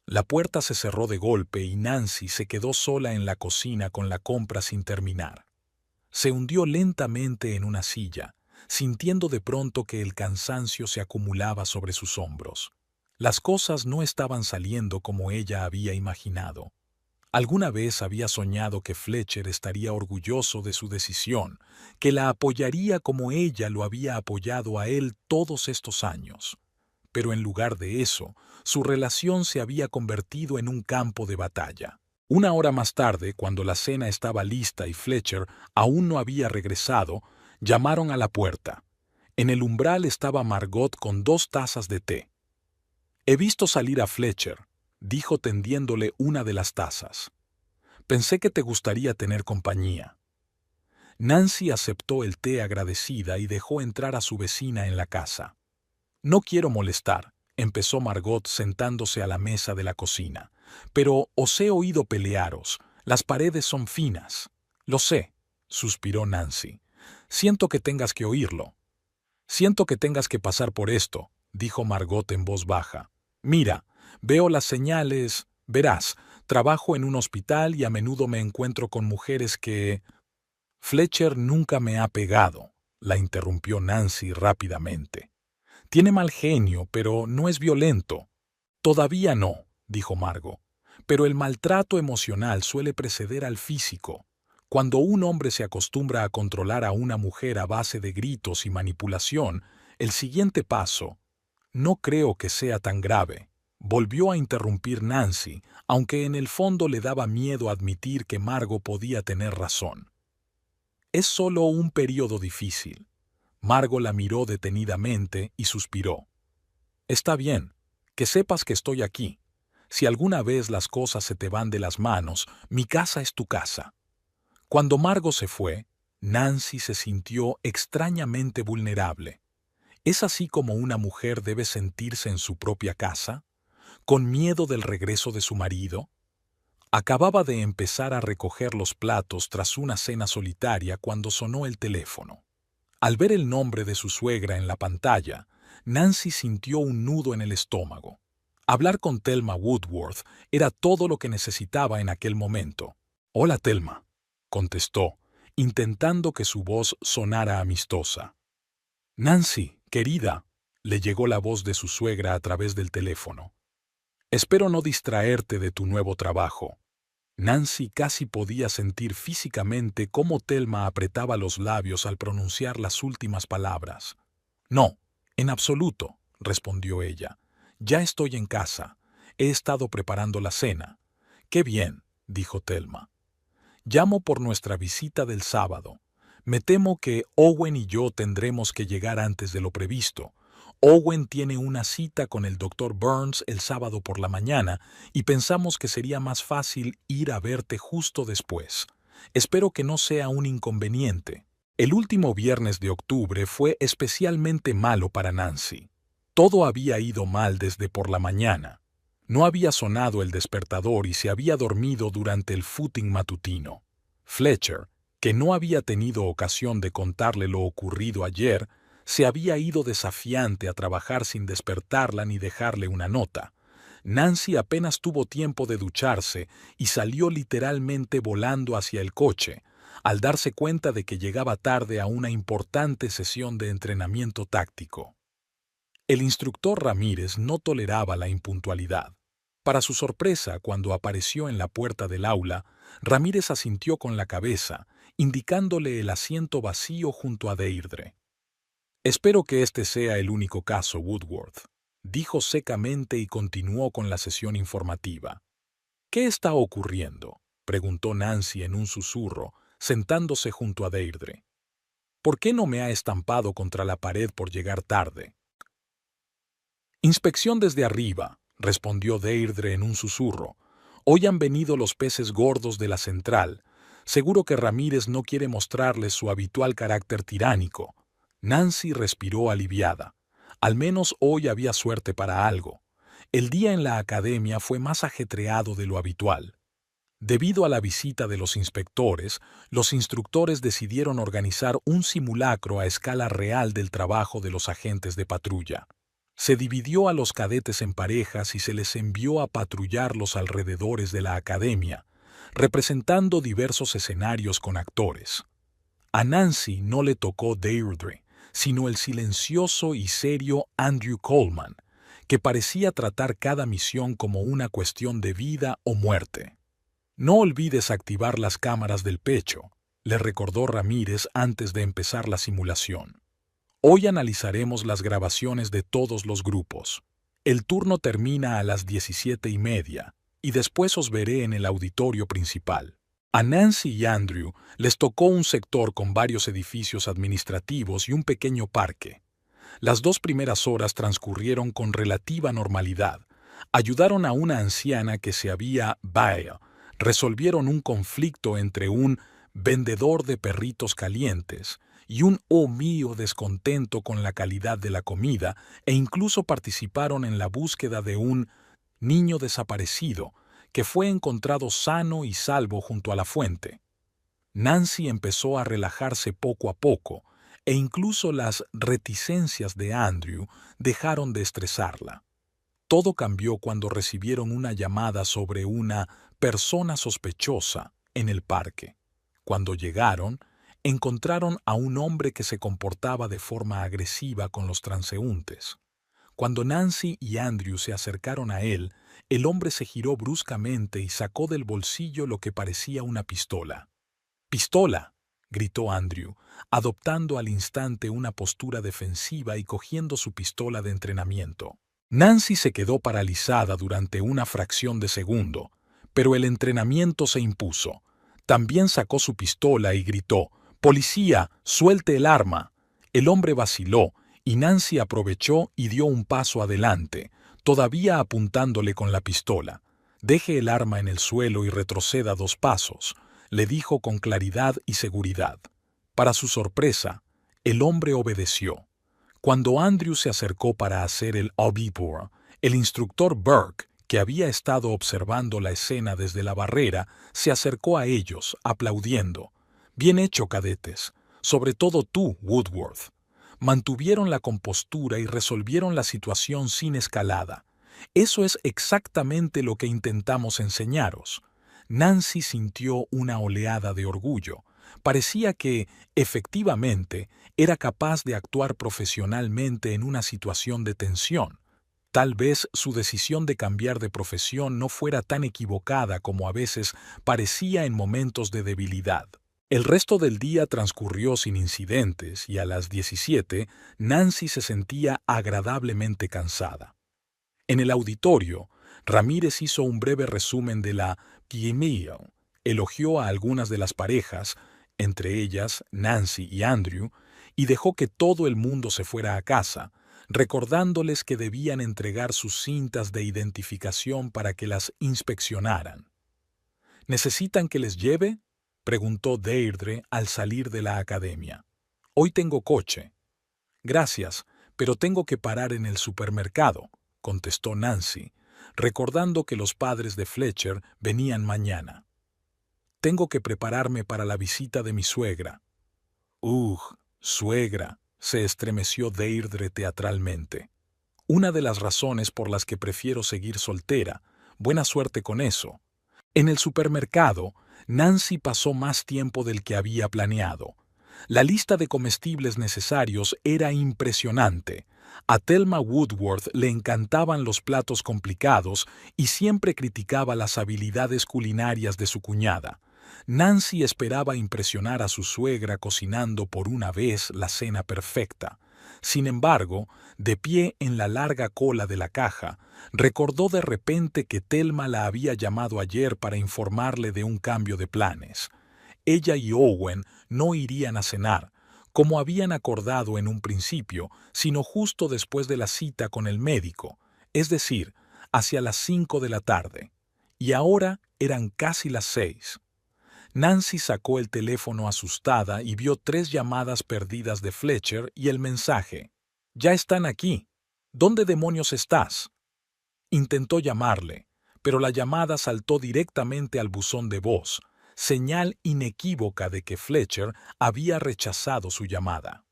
La puerta se cerró de golpe y Nancy se quedó sola en la cocina con la compra sin terminar. Se hundió lentamente en una silla, sintiendo de pronto que el cansancio se acumulaba sobre sus hombros. Las cosas no estaban saliendo como ella había imaginado. Alguna vez había soñado que Fletcher estaría orgulloso de su decisión, que la apoyaría como ella lo había apoyado a él todos estos años. Pero en lugar de eso, su relación se había convertido en un campo de batalla. Una hora más tarde, cuando la cena estaba lista y Fletcher aún no había regresado, llamaron a la puerta. En el umbral estaba Margot con 2 tazas de té. «He visto salir a Fletcher», dijo tendiéndole una de las tazas. «Pensé que te gustaría tener compañía». Nancy aceptó el té agradecida y dejó entrar a su vecina en la casa. «No quiero molestar», empezó Margot sentándose a la mesa de la cocina, «pero os he oído pelearos. Las paredes son finas». «Lo sé», suspiró Nancy. «Siento que tengas que oírlo». «Siento que tengas que pasar por esto», dijo Margot en voz baja. «Mira, veo las señales. Verás, trabajo en un hospital y a menudo me encuentro con mujeres que...» «Fletcher nunca me ha pegado», la interrumpió Nancy rápidamente. «Tiene mal genio, pero no es violento». «Todavía no», dijo Margot. «Pero el maltrato emocional suele preceder al físico. Cuando un hombre se acostumbra a controlar a una mujer a base de gritos y manipulación, el siguiente paso...» «No creo que sea tan grave», volvió a interrumpir Nancy, aunque en el fondo le daba miedo admitir que Margot podía tener razón. «Es solo un periodo difícil». Margot la miró detenidamente y suspiró. «Está bien, que sepas que estoy aquí. Si alguna vez las cosas se te van de las manos, mi casa es tu casa». Cuando Margot se fue, Nancy se sintió extrañamente vulnerable. ¿Es así como una mujer debe sentirse en su propia casa? ¿Con miedo del regreso de su marido? Acababa de empezar a recoger los platos tras una cena solitaria cuando sonó el teléfono. Al ver el nombre de su suegra en la pantalla, Nancy sintió un nudo en el estómago. Hablar con Thelma Woodworth era todo lo que necesitaba en aquel momento. «Hola, Thelma», contestó, intentando que su voz sonara amistosa. «Nancy, querida», le llegó la voz de su suegra a través del teléfono. «Espero no distraerte de tu nuevo trabajo». Nancy casi podía sentir físicamente cómo Thelma apretaba los labios al pronunciar las últimas palabras. «No, en absoluto», respondió ella. «Ya estoy en casa. He estado preparando la cena». «Qué bien», dijo Thelma. «Llamo por nuestra visita del sábado. Me temo que Owen y yo tendremos que llegar antes de lo previsto. Owen tiene una cita con el Dr. Burns el sábado por la mañana y pensamos que sería más fácil ir a verte justo después. Espero que no sea un inconveniente». El último viernes de octubre fue especialmente malo para Nancy. Todo había ido mal desde por la mañana. No había sonado el despertador y se había dormido durante el footing matutino. Fletcher, que no había tenido ocasión de contarle lo ocurrido ayer, se había ido desafiante a trabajar sin despertarla ni dejarle una nota. Nancy apenas tuvo tiempo de ducharse y salió literalmente volando hacia el coche, al darse cuenta de que llegaba tarde a una importante sesión de entrenamiento táctico. El instructor Ramírez no toleraba la impuntualidad. Para su sorpresa, cuando apareció en la puerta del aula, Ramírez asintió con la cabeza, indicándole el asiento vacío junto a Deirdre. «Espero que este sea el único caso, Woodworth», dijo secamente y continuó con la sesión informativa. «¿Qué está ocurriendo?», preguntó Nancy en un susurro, sentándose junto a Deirdre. «¿Por qué no me ha estampado contra la pared por llegar tarde?». Inspección desde arriba, respondió Deirdre en un susurro. Hoy han venido los peces gordos de la central. Seguro que Ramírez no quiere mostrarles su habitual carácter tiránico. Nancy respiró aliviada. Al menos hoy había suerte para algo. El día en la academia fue más ajetreado de lo habitual. Debido a la visita de los inspectores, los instructores decidieron organizar un simulacro a escala real del trabajo de los agentes de patrulla. Se dividió a los cadetes en parejas y se les envió a patrullar los alrededores de la academia, representando diversos escenarios con actores. A Nancy no le tocó Deirdre, sino el silencioso y serio Andrew Coleman, que parecía tratar cada misión como una cuestión de vida o muerte. «No olvides activar las cámaras del pecho», le recordó Ramírez antes de empezar la simulación. «Hoy analizaremos las grabaciones de todos los grupos. El turno termina a las 17:30 y después os veré en el auditorio principal». A Nancy y Andrew les tocó un sector con varios edificios administrativos y un pequeño parque. Las 2 primeras horas transcurrieron con relativa normalidad. Ayudaron a una anciana que se había resolvieron un conflicto entre un vendedor de perritos calientes y un mío descontento con la calidad de la comida, e incluso participaron en la búsqueda de un niño desaparecido que fue encontrado sano y salvo junto a la fuente. Nancy empezó a relajarse poco a poco, e incluso las reticencias de Andrew dejaron de estresarla. Todo cambió cuando recibieron una llamada sobre una persona sospechosa en el parque. Cuando llegaron, encontraron a un hombre que se comportaba de forma agresiva con los transeúntes. Cuando Nancy y Andrew se acercaron a él, el hombre se giró bruscamente y sacó del bolsillo lo que parecía una pistola. «¡Pistola!», gritó Andrew, adoptando al instante una postura defensiva y cogiendo su pistola de entrenamiento. Nancy se quedó paralizada durante una fracción de segundo, pero el entrenamiento se impuso. También sacó su pistola y gritó: «¡Policía, suelte el arma!». El hombre vaciló y Nancy aprovechó y dio un paso adelante, todavía apuntándole con la pistola. «Deje el arma en el suelo y retroceda 2 pasos», le dijo con claridad y seguridad. Para su sorpresa, el hombre obedeció. Cuando Andrew se acercó para hacer el obituary, el instructor Burke, que había estado observando la escena desde la barrera, se acercó a ellos, aplaudiendo. «Bien hecho, cadetes. Sobre todo tú, Woodworth». Mantuvieron la compostura y resolvieron la situación sin escalada. Eso es exactamente lo que intentamos enseñaros. Nancy sintió una oleada de orgullo. Parecía que, efectivamente, era capaz de actuar profesionalmente en una situación de tensión. Tal vez su decisión de cambiar de profesión no fuera tan equivocada como a veces parecía en momentos de debilidad. El resto del día transcurrió sin incidentes y a las 17 Nancy se sentía agradablemente cansada. En el auditorio, Ramírez hizo un breve resumen de la PMI, elogió a algunas de las parejas, entre ellas Nancy y Andrew, y dejó que todo el mundo se fuera a casa, recordándoles que debían entregar sus cintas de identificación para que las inspeccionaran. «¿Necesitan que les lleve?», preguntó Deirdre al salir de la academia. «Hoy tengo coche». «Gracias, pero tengo que parar en el supermercado», contestó Nancy, recordando que los padres de Fletcher venían mañana. «Tengo que prepararme para la visita de mi suegra». Suegra», se estremeció Deirdre teatralmente. «Una de las razones por las que prefiero seguir soltera. Buena suerte con eso». En el supermercado, Nancy pasó más tiempo del que había planeado. La lista de comestibles necesarios era impresionante. A Thelma Woodworth le encantaban los platos complicados y siempre criticaba las habilidades culinarias de su cuñada. Nancy esperaba impresionar a su suegra cocinando por una vez la cena perfecta. Sin embargo, de pie en la larga cola de la caja, recordó de repente que Thelma la había llamado ayer para informarle de un cambio de planes. Ella y Owen no irían a cenar, como habían acordado en un principio, sino justo después de la cita con el médico, es decir, hacia las 5 de la tarde. Y ahora eran casi las 6. Nancy sacó el teléfono asustada y vio 3 llamadas perdidas de Fletcher y el mensaje: «Ya están aquí. ¿Dónde demonios estás?». Intentó llamarle, pero la llamada saltó directamente al buzón de voz, señal inequívoca de que Fletcher había rechazado su llamada.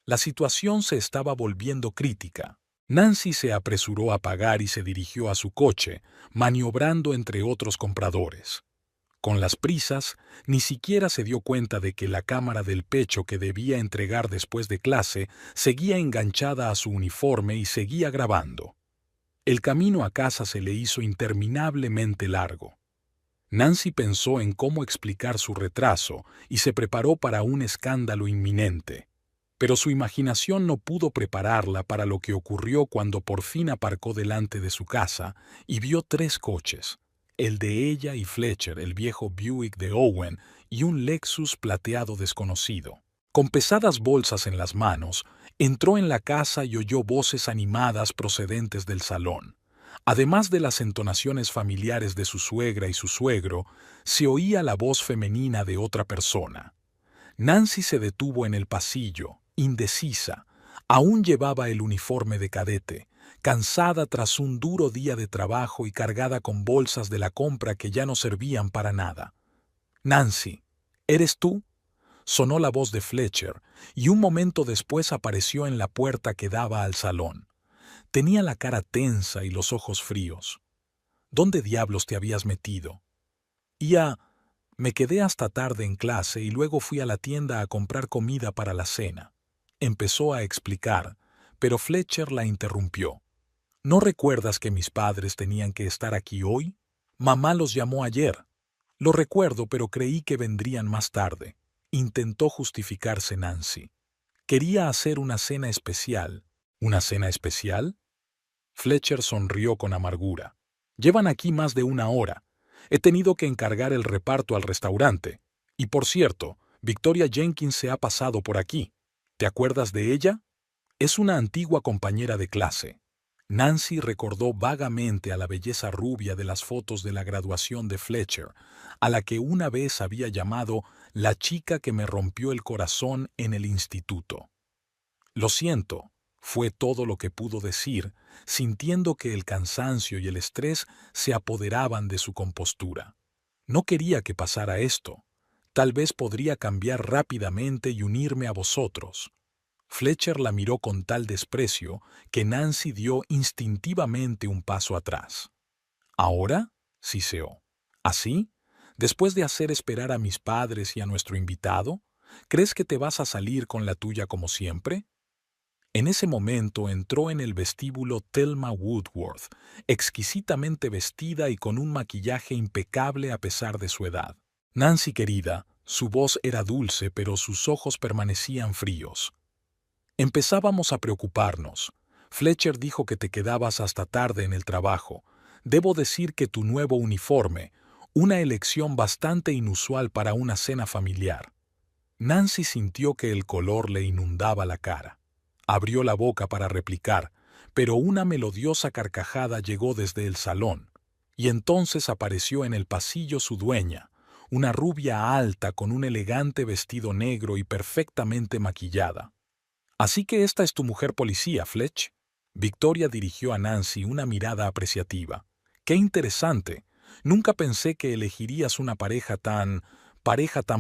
La situación se estaba volviendo crítica. Nancy se apresuró a pagar y se dirigió a su coche, maniobrando entre otros compradores. Con las prisas, ni siquiera se dio cuenta de que la cámara del pecho que debía entregar después de clase seguía enganchada a su uniforme y seguía grabando. El camino a casa se le hizo interminablemente largo. Nancy pensó en cómo explicar su retraso y se preparó para un escándalo inminente. Pero su imaginación no pudo prepararla para lo que ocurrió cuando por fin aparcó delante de su casa y vio 3 coches, el de ella y Fletcher, el viejo Buick de Owen y un Lexus plateado desconocido. Con pesadas bolsas en las manos, entró en la casa y oyó voces animadas procedentes del salón. Además de las entonaciones familiares de su suegra y su suegro, se oía la voz femenina de otra persona. Nancy se detuvo en el pasillo, indecisa. Aún llevaba el uniforme de cadete, cansada tras un duro día de trabajo y cargada con bolsas de la compra que ya no servían para nada. «Nancy, ¿eres tú?», sonó la voz de Fletcher, y un momento después apareció en la puerta que daba al salón. Tenía la cara tensa y los ojos fríos. «¿Dónde diablos te habías metido?». Me quedé hasta tarde en clase y luego fui a la tienda a comprar comida para la cena». Empezó a explicar, pero Fletcher la interrumpió. «¿No recuerdas que mis padres tenían que estar aquí hoy? Mamá los llamó ayer». «Lo recuerdo, pero creí que vendrían más tarde», intentó justificarse Nancy. «Quería hacer una cena especial». «¿Una cena especial?». Fletcher sonrió con amargura. «Llevan aquí más de 1 hora. He tenido que encargar el reparto al restaurante. Y por cierto, Victoria Jenkins se ha pasado por aquí. ¿Te acuerdas de ella? Es una antigua compañera de clase». Nancy recordó vagamente a la belleza rubia de las fotos de la graduación de Fletcher, a la que una vez había llamado la chica que me rompió el corazón en el instituto. «Lo siento», fue todo lo que pudo decir, sintiendo que el cansancio y el estrés se apoderaban de su compostura. «No quería que pasara esto. Tal vez podría cambiar rápidamente y unirme a vosotros». Fletcher la miró con tal desprecio que Nancy dio instintivamente un paso atrás. «¿Ahora?», siseó. «¿Así? ¿Después de hacer esperar a mis padres y a nuestro invitado? ¿Crees que te vas a salir con la tuya como siempre?». En ese momento entró en el vestíbulo Thelma Woodworth, exquisitamente vestida y con un maquillaje impecable a pesar de su edad. «Nancy querida», su voz era dulce pero sus ojos permanecían fríos. «Empezábamos a preocuparnos. Fletcher dijo que te quedabas hasta tarde en el trabajo. Debo decir que tu nuevo uniforme, una elección bastante inusual para una cena familiar». Nancy sintió que el color le inundaba la cara. Abrió la boca para replicar, pero una melodiosa carcajada llegó desde el salón, y entonces apareció en el pasillo su dueña, una rubia alta con un elegante vestido negro y perfectamente maquillada. «Así que esta es tu mujer policía, Fletch». Victoria dirigió a Nancy una mirada apreciativa. «Qué interesante. Nunca pensé que elegirías una pareja tan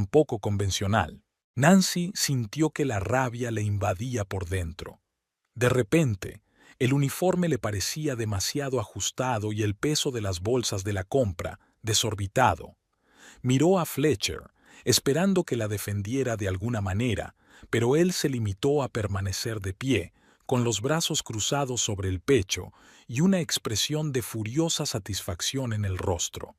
poco convencional». Nancy sintió que la rabia le invadía por dentro. De repente, el uniforme le parecía demasiado ajustado y el peso de las bolsas de la compra desorbitado. Miró a Fletcher, esperando que la defendiera de alguna manera, pero él se limitó a permanecer de pie, con los brazos cruzados sobre el pecho y una expresión de furiosa satisfacción en el rostro.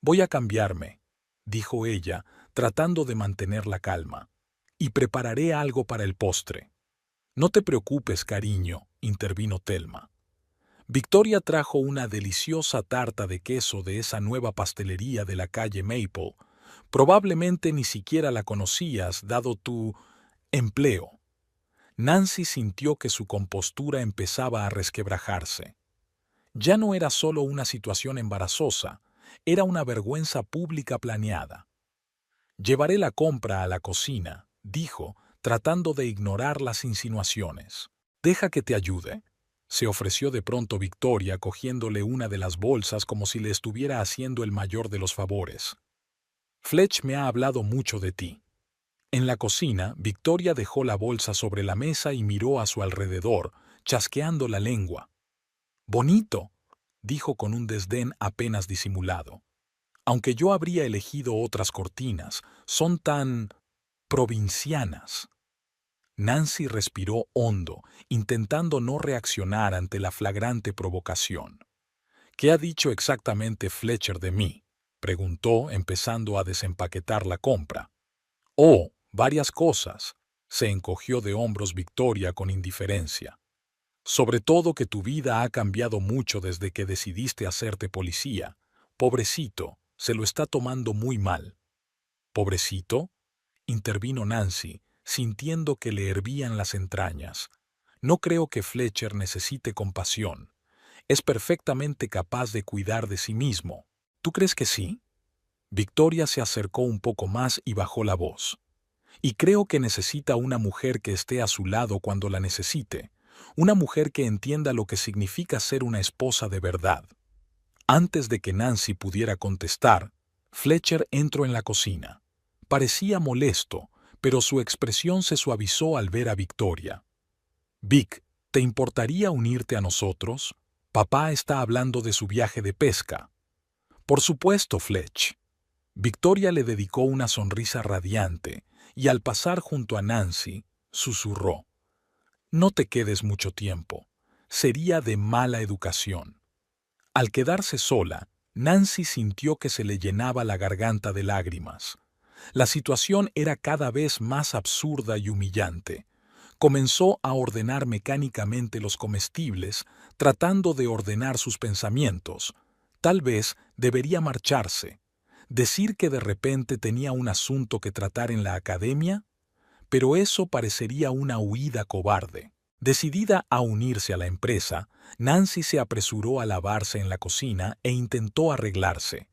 «Voy a cambiarme», dijo ella, tratando de mantener la calma, «y prepararé algo para el postre». «No te preocupes, cariño», intervino Thelma. Victoria trajo una deliciosa tarta de queso de esa nueva pastelería de la calle Maple. Probablemente ni siquiera la conocías, dado tu Empleo. Nancy sintió que su compostura empezaba a resquebrajarse. Ya no era solo una situación embarazosa, era una vergüenza pública planeada. Llevaré la compra a la cocina, dijo, tratando de ignorar las insinuaciones. Deja que te ayude. Se ofreció de pronto Victoria cogiéndole una de las bolsas como si le estuviera haciendo el mayor de los favores. Fletch me ha hablado mucho de ti. En la cocina, Victoria dejó la bolsa sobre la mesa y miró a su alrededor, chasqueando la lengua. «Bonito», dijo con un desdén apenas disimulado. «Aunque yo habría elegido otras cortinas, son tan provincianas». Nancy respiró hondo, intentando no reaccionar ante la flagrante provocación. «¿Qué ha dicho exactamente Fletcher de mí?», preguntó, empezando a desempaquetar la compra. «Oh, varias cosas», se encogió de hombros Victoria con indiferencia. «Sobre todo que tu vida ha cambiado mucho desde que decidiste hacerte policía. Pobrecito, se lo está tomando muy mal». «¿Pobrecito?», intervino Nancy, sintiendo que le hervían las entrañas. «No creo que Fletcher necesite compasión. Es perfectamente capaz de cuidar de sí mismo. ¿Tú crees que sí?». Victoria se acercó un poco más y bajó la voz. «Y creo que necesita una mujer que esté a su lado cuando la necesite, una mujer que entienda lo que significa ser una esposa de verdad». Antes de que Nancy pudiera contestar, Fletcher entró en la cocina. Parecía molesto, pero su expresión se suavizó al ver a Victoria. «Vic, ¿te importaría unirte a nosotros? Papá está hablando de su viaje de pesca». «Por supuesto, Fletch». Victoria le dedicó una sonrisa radiante y al pasar junto a Nancy, susurró: «No te quedes mucho tiempo. Sería de mala educación». Al quedarse sola, Nancy sintió que se le llenaba la garganta de lágrimas. La situación era cada vez más absurda y humillante. Comenzó a ordenar mecánicamente los comestibles, tratando de ordenar sus pensamientos. Tal vez debería marcharse. Decir que de repente tenía un asunto que tratar en la academia, pero eso parecería una huida cobarde. Decidida a unirse a la empresa, Nancy se apresuró a lavarse en la cocina e intentó arreglarse.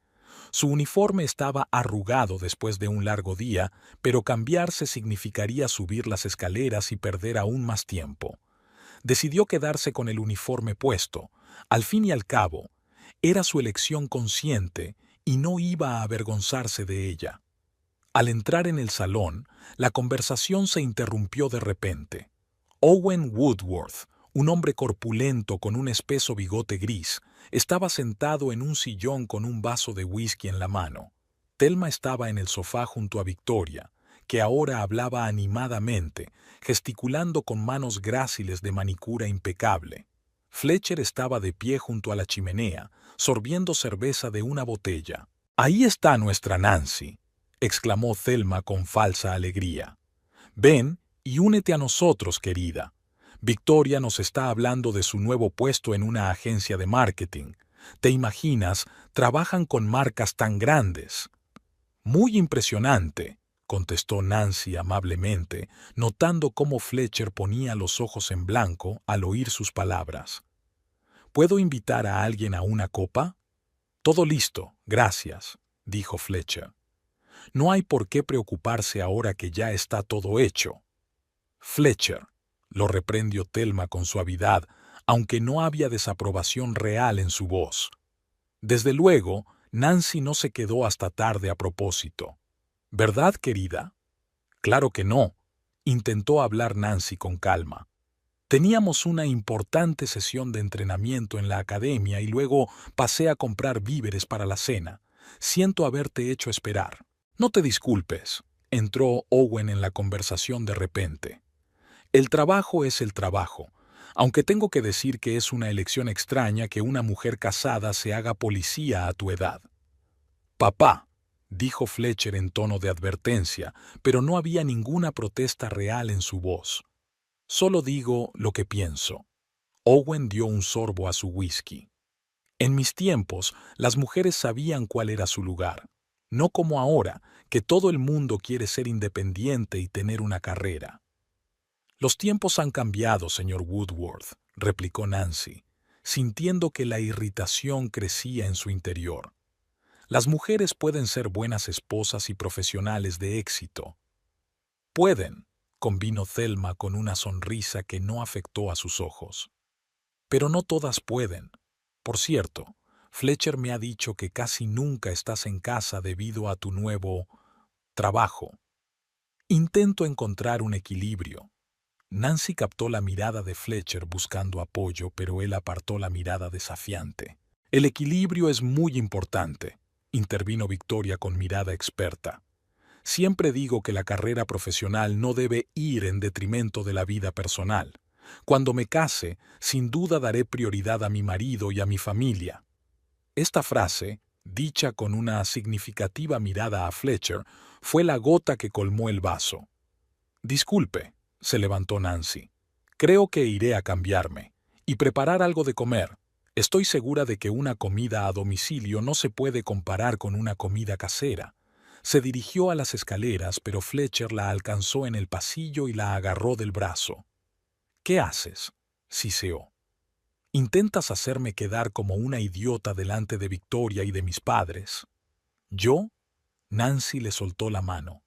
Su uniforme estaba arrugado después de un largo día, pero cambiarse significaría subir las escaleras y perder aún más tiempo. Decidió quedarse con el uniforme puesto. Al fin y al cabo, era su elección consciente y no iba a avergonzarse de ella. Al entrar en el salón, la conversación se interrumpió de repente. Owen Woodworth, un hombre corpulento con un espeso bigote gris, estaba sentado en un sillón con un vaso de whisky en la mano. Thelma estaba en el sofá junto a Victoria, que ahora hablaba animadamente, gesticulando con manos gráciles de manicura impecable. Fletcher estaba de pie junto a la chimenea, sorbiendo cerveza de una botella. «Ahí está nuestra Nancy», exclamó Thelma con falsa alegría. «Ven y únete a nosotros, querida. Victoria nos está hablando de su nuevo puesto en una agencia de marketing. ¿Te imaginas? Trabajan con marcas tan grandes». «Muy impresionante», contestó Nancy amablemente, notando cómo Fletcher ponía los ojos en blanco al oír sus palabras. «¿Puedo invitar a alguien a una copa?» «Todo listo, gracias», dijo Fletcher. «No hay por qué preocuparse ahora que ya está todo hecho». «Fletcher», lo reprendió Thelma con suavidad, aunque no había desaprobación real en su voz. Desde luego, Nancy no se quedó hasta tarde a propósito. «¿Verdad, querida?» «Claro que no», intentó hablar Nancy con calma. «Teníamos una importante sesión de entrenamiento en la academia y luego pasé a comprar víveres para la cena. Siento haberte hecho esperar». «No te disculpes», entró Owen en la conversación de repente. «El trabajo es el trabajo, aunque tengo que decir que es una elección extraña que una mujer casada se haga policía a tu edad». «Papá», dijo Fletcher en tono de advertencia, pero no había ninguna protesta real en su voz. «Solo digo lo que pienso». Owen dio un sorbo a su whisky. «En mis tiempos, las mujeres sabían cuál era su lugar. No como ahora, que todo el mundo quiere ser independiente y tener una carrera. Los tiempos han cambiado, señor Woodworth, replicó Nancy, sintiendo que la irritación crecía en su interior. Las mujeres pueden ser buenas esposas y profesionales de éxito. Pueden, convino Thelma con una sonrisa que no afectó a sus ojos. Pero no todas pueden. Por cierto, Fletcher me ha dicho que casi nunca estás en casa debido a tu nuevo trabajo. Intento encontrar un equilibrio. Nancy captó la mirada de Fletcher buscando apoyo, pero él apartó la mirada desafiante. El equilibrio es muy importante, intervino Victoria con mirada experta. Siempre digo que la carrera profesional no debe ir en detrimento de la vida personal. Cuando me case, sin duda daré prioridad a mi marido y a mi familia. Esta frase, dicha con una significativa mirada a Fletcher, fue la gota que colmó el vaso. Disculpe, se levantó Nancy. Creo que iré a cambiarme y preparar algo de comer. Estoy segura de que una comida a domicilio no se puede comparar con una comida casera. Se dirigió a las escaleras, pero Fletcher la alcanzó en el pasillo y la agarró del brazo. ¿Qué haces?, siseó. ¿Intentas hacerme quedar como una idiota delante de Victoria y de mis padres? ¿Yo? Nancy le soltó la mano.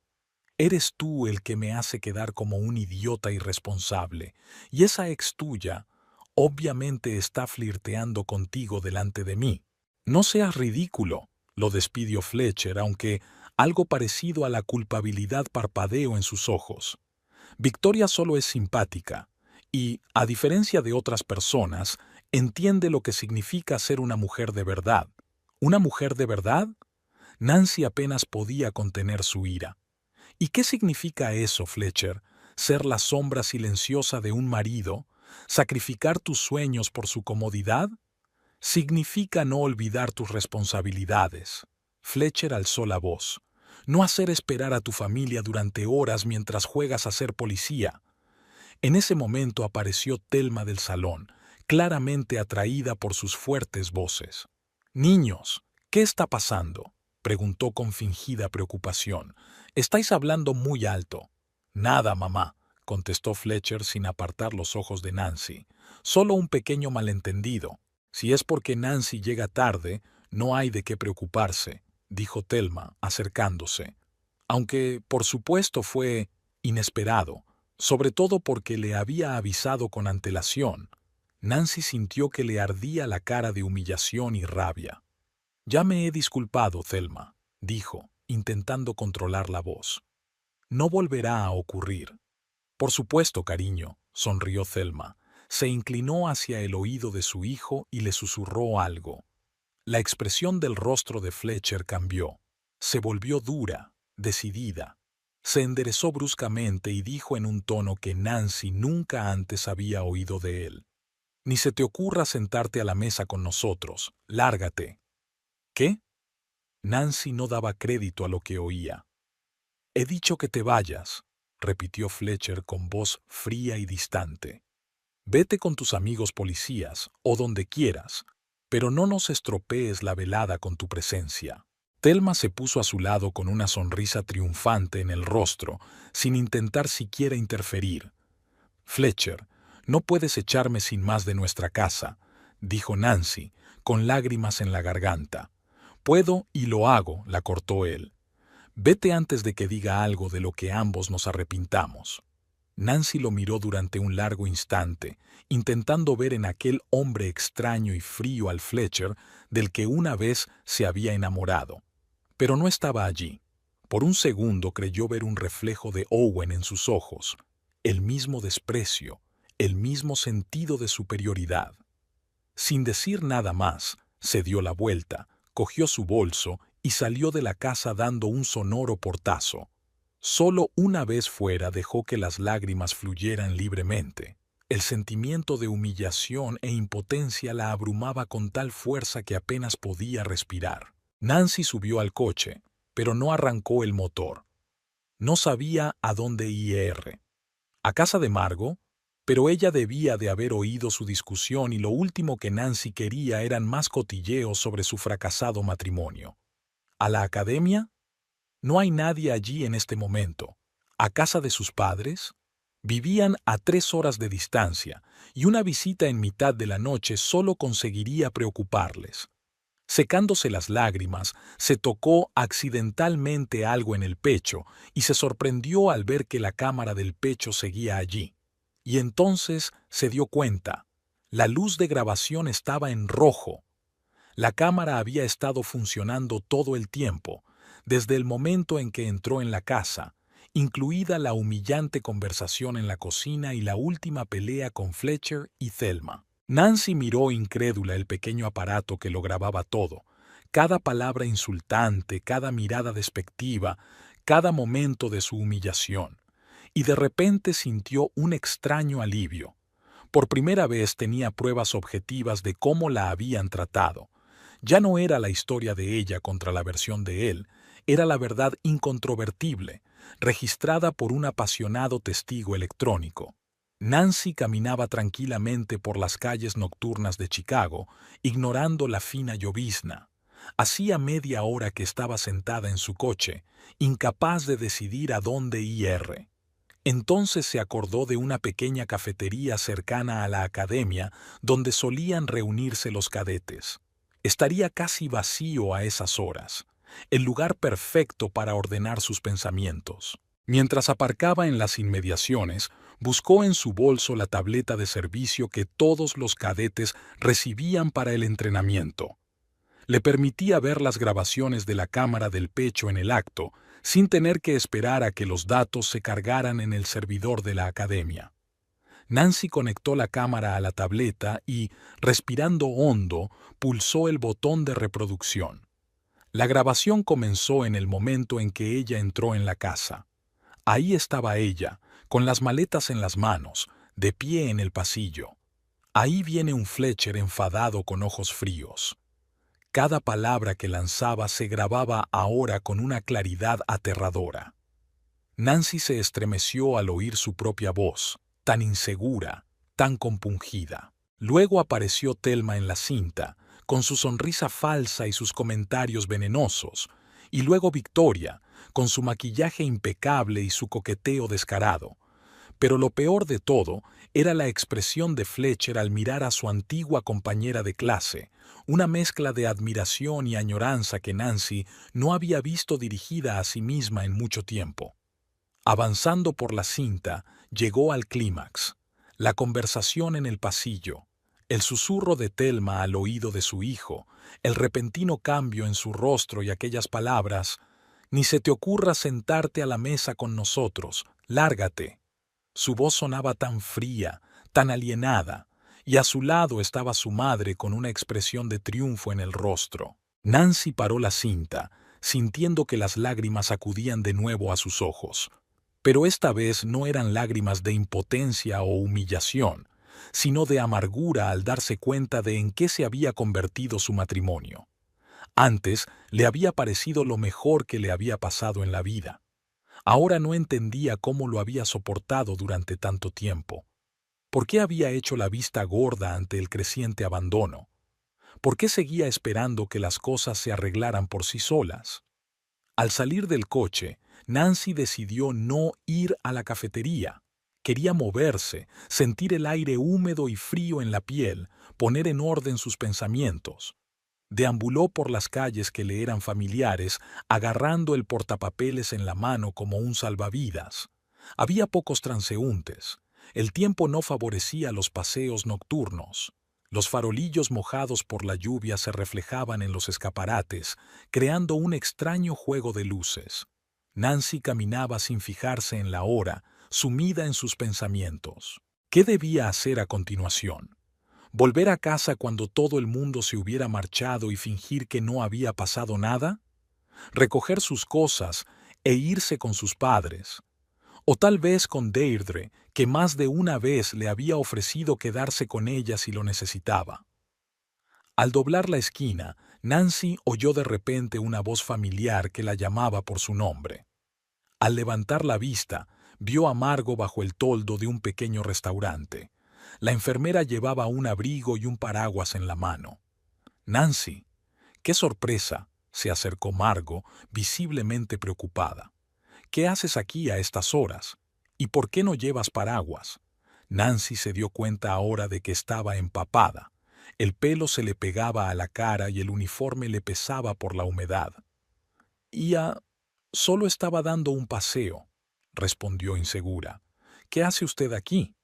Eres tú el que me hace quedar como un idiota irresponsable, y esa ex tuya obviamente está flirteando contigo delante de mí. No seas ridículo, lo despidió Fletcher, aunque algo parecido a la culpabilidad parpadeó en sus ojos. Victoria solo es simpática y, a diferencia de otras personas, entiende lo que significa ser una mujer de verdad. ¿Una mujer de verdad? Nancy apenas podía contener su ira. ¿Y qué significa eso, Fletcher? ¿Ser la sombra silenciosa de un marido? ¿Sacrificar tus sueños por su comodidad? Significa no olvidar tus responsabilidades. Fletcher alzó la voz. No hacer esperar a tu familia durante horas mientras juegas a ser policía. En ese momento apareció Thelma del salón, claramente atraída por sus fuertes voces. «Niños, ¿qué está pasando?», preguntó con fingida preocupación. «Estáis hablando muy alto». «Nada, mamá», contestó Fletcher sin apartar los ojos de Nancy. «Solo un pequeño malentendido. Si es porque Nancy llega tarde, no hay de qué preocuparse», dijo Thelma, acercándose. Aunque, por supuesto, fue inesperado, sobre todo porque le había avisado con antelación. Nancy sintió que le ardía la cara de humillación y rabia. «Ya me he disculpado, Thelma», dijo, intentando controlar la voz. «No volverá a ocurrir». «Por supuesto, cariño», sonrió Thelma. Se inclinó hacia el oído de su hijo y le susurró algo. La expresión del rostro de Fletcher cambió. Se volvió dura, decidida. Se enderezó bruscamente y dijo en un tono que Nancy nunca antes había oído de él. «Ni se te ocurra sentarte a la mesa con nosotros. Lárgate». «¿Qué?». Nancy no daba crédito a lo que oía. «He dicho que te vayas», repitió Fletcher con voz fría y distante. «Vete con tus amigos policías, o donde quieras, pero no nos estropees la velada con tu presencia». Thelma se puso a su lado con una sonrisa triunfante en el rostro, sin intentar siquiera interferir. «Fletcher, no puedes echarme sin más de nuestra casa», dijo Nancy, con lágrimas en la garganta. «Puedo y lo hago», la cortó él. «Vete antes de que diga algo de lo que ambos nos arrepintamos». Nancy lo miró durante un largo instante, intentando ver en aquel hombre extraño y frío al Fletcher del que una vez se había enamorado. Pero no estaba allí. Por un segundo creyó ver un reflejo de Owen en sus ojos, el mismo desprecio, el mismo sentido de superioridad. Sin decir nada más, se dio la vuelta, cogió su bolso y salió de la casa dando un sonoro portazo. Solo una vez fuera dejó que las lágrimas fluyeran libremente. El sentimiento de humillación e impotencia la abrumaba con tal fuerza que apenas podía respirar. Nancy subió al coche, pero no arrancó el motor. No sabía a dónde ir. ¿A casa de Margot? Pero ella debía de haber oído su discusión y lo último que Nancy quería eran más cotilleos sobre su fracasado matrimonio. ¿A la academia? No hay nadie allí en este momento. ¿A casa de sus padres? Vivían a 3 horas de distancia, y una visita en mitad de la noche solo conseguiría preocuparles. Secándose las lágrimas, se tocó accidentalmente algo en el pecho y se sorprendió al ver que la cámara del pecho seguía allí. Y entonces se dio cuenta. La luz de grabación estaba en rojo. La cámara había estado funcionando todo el tiempo, desde el momento en que entró en la casa, incluida la humillante conversación en la cocina y la última pelea con Fletcher y Thelma. Nancy miró incrédula el pequeño aparato que lo grababa todo, cada palabra insultante, cada mirada despectiva, cada momento de su humillación, y de repente sintió un extraño alivio. Por primera vez tenía pruebas objetivas de cómo la habían tratado. Ya no era la historia de ella contra la versión de él, era la verdad incontrovertible, registrada por un apasionado testigo electrónico. Nancy caminaba tranquilamente por las calles nocturnas de Chicago, ignorando la fina llovizna. Hacía media hora que estaba sentada en su coche, incapaz de decidir a dónde ir. Entonces se acordó de una pequeña cafetería cercana a la academia donde solían reunirse los cadetes. Estaría casi vacío a esas horas, el lugar perfecto para ordenar sus pensamientos. Mientras aparcaba en las inmediaciones, buscó en su bolso la tableta de servicio que todos los cadetes recibían para el entrenamiento. Le permitía ver las grabaciones de la cámara del pecho en el acto, sin tener que esperar a que los datos se cargaran en el servidor de la academia. Nancy conectó la cámara a la tableta y, respirando hondo, pulsó el botón de reproducción. La grabación comenzó en el momento en que ella entró en la casa. Ahí estaba ella, con las maletas en las manos, de pie en el pasillo. Ahí viene un Fletcher enfadado con ojos fríos. Cada palabra que lanzaba se grababa ahora con una claridad aterradora. Nancy se estremeció al oír su propia voz, tan insegura, tan compungida. Luego apareció Thelma en la cinta, con su sonrisa falsa y sus comentarios venenosos, y luego Victoria, con su maquillaje impecable y su coqueteo descarado. Pero lo peor de todo era la expresión de Fletcher al mirar a su antigua compañera de clase, una mezcla de admiración y añoranza que Nancy no había visto dirigida a sí misma en mucho tiempo. Avanzando por la cinta, llegó al clímax, la conversación en el pasillo, el susurro de Thelma al oído de su hijo, el repentino cambio en su rostro y aquellas palabras: «Ni se te ocurra sentarte a la mesa con nosotros, lárgate». Su voz sonaba tan fría, tan alienada, y a su lado estaba su madre con una expresión de triunfo en el rostro. Nancy paró la cinta, sintiendo que las lágrimas acudían de nuevo a sus ojos. Pero esta vez no eran lágrimas de impotencia o humillación, sino de amargura al darse cuenta de en qué se había convertido su matrimonio. Antes le había parecido lo mejor que le había pasado en la vida. Ahora no entendía cómo lo había soportado durante tanto tiempo. ¿Por qué había hecho la vista gorda ante el creciente abandono? ¿Por qué seguía esperando que las cosas se arreglaran por sí solas? Al salir del coche, Nancy decidió no ir a la cafetería. Quería moverse, sentir el aire húmedo y frío en la piel, poner en orden sus pensamientos. Deambuló por las calles que le eran familiares, agarrando el portapapeles en la mano como un salvavidas. Había pocos transeúntes. El tiempo no favorecía los paseos nocturnos. Los farolillos mojados por la lluvia se reflejaban en los escaparates, creando un extraño juego de luces. Nancy caminaba sin fijarse en la hora, sumida en sus pensamientos. ¿Qué debía hacer a continuación? ¿Volver a casa cuando todo el mundo se hubiera marchado y fingir que no había pasado nada? ¿Recoger sus cosas e irse con sus padres? O tal vez con Deirdre, que más de una vez le había ofrecido quedarse con ella si lo necesitaba. Al doblar la esquina, Nancy oyó de repente una voz familiar que la llamaba por su nombre. Al levantar la vista, vio a Margo bajo el toldo de un pequeño restaurante. La enfermera llevaba un abrigo y un paraguas en la mano. «Nancy». «¡Qué sorpresa!», se acercó Margo, visiblemente preocupada. «¿Qué haces aquí a estas horas? ¿Y por qué no llevas paraguas? Nancy se dio cuenta ahora de que estaba empapada. El pelo se le pegaba a la cara y el uniforme le pesaba por la humedad. Solo estaba dando un paseo, respondió insegura. ¿Qué hace usted aquí?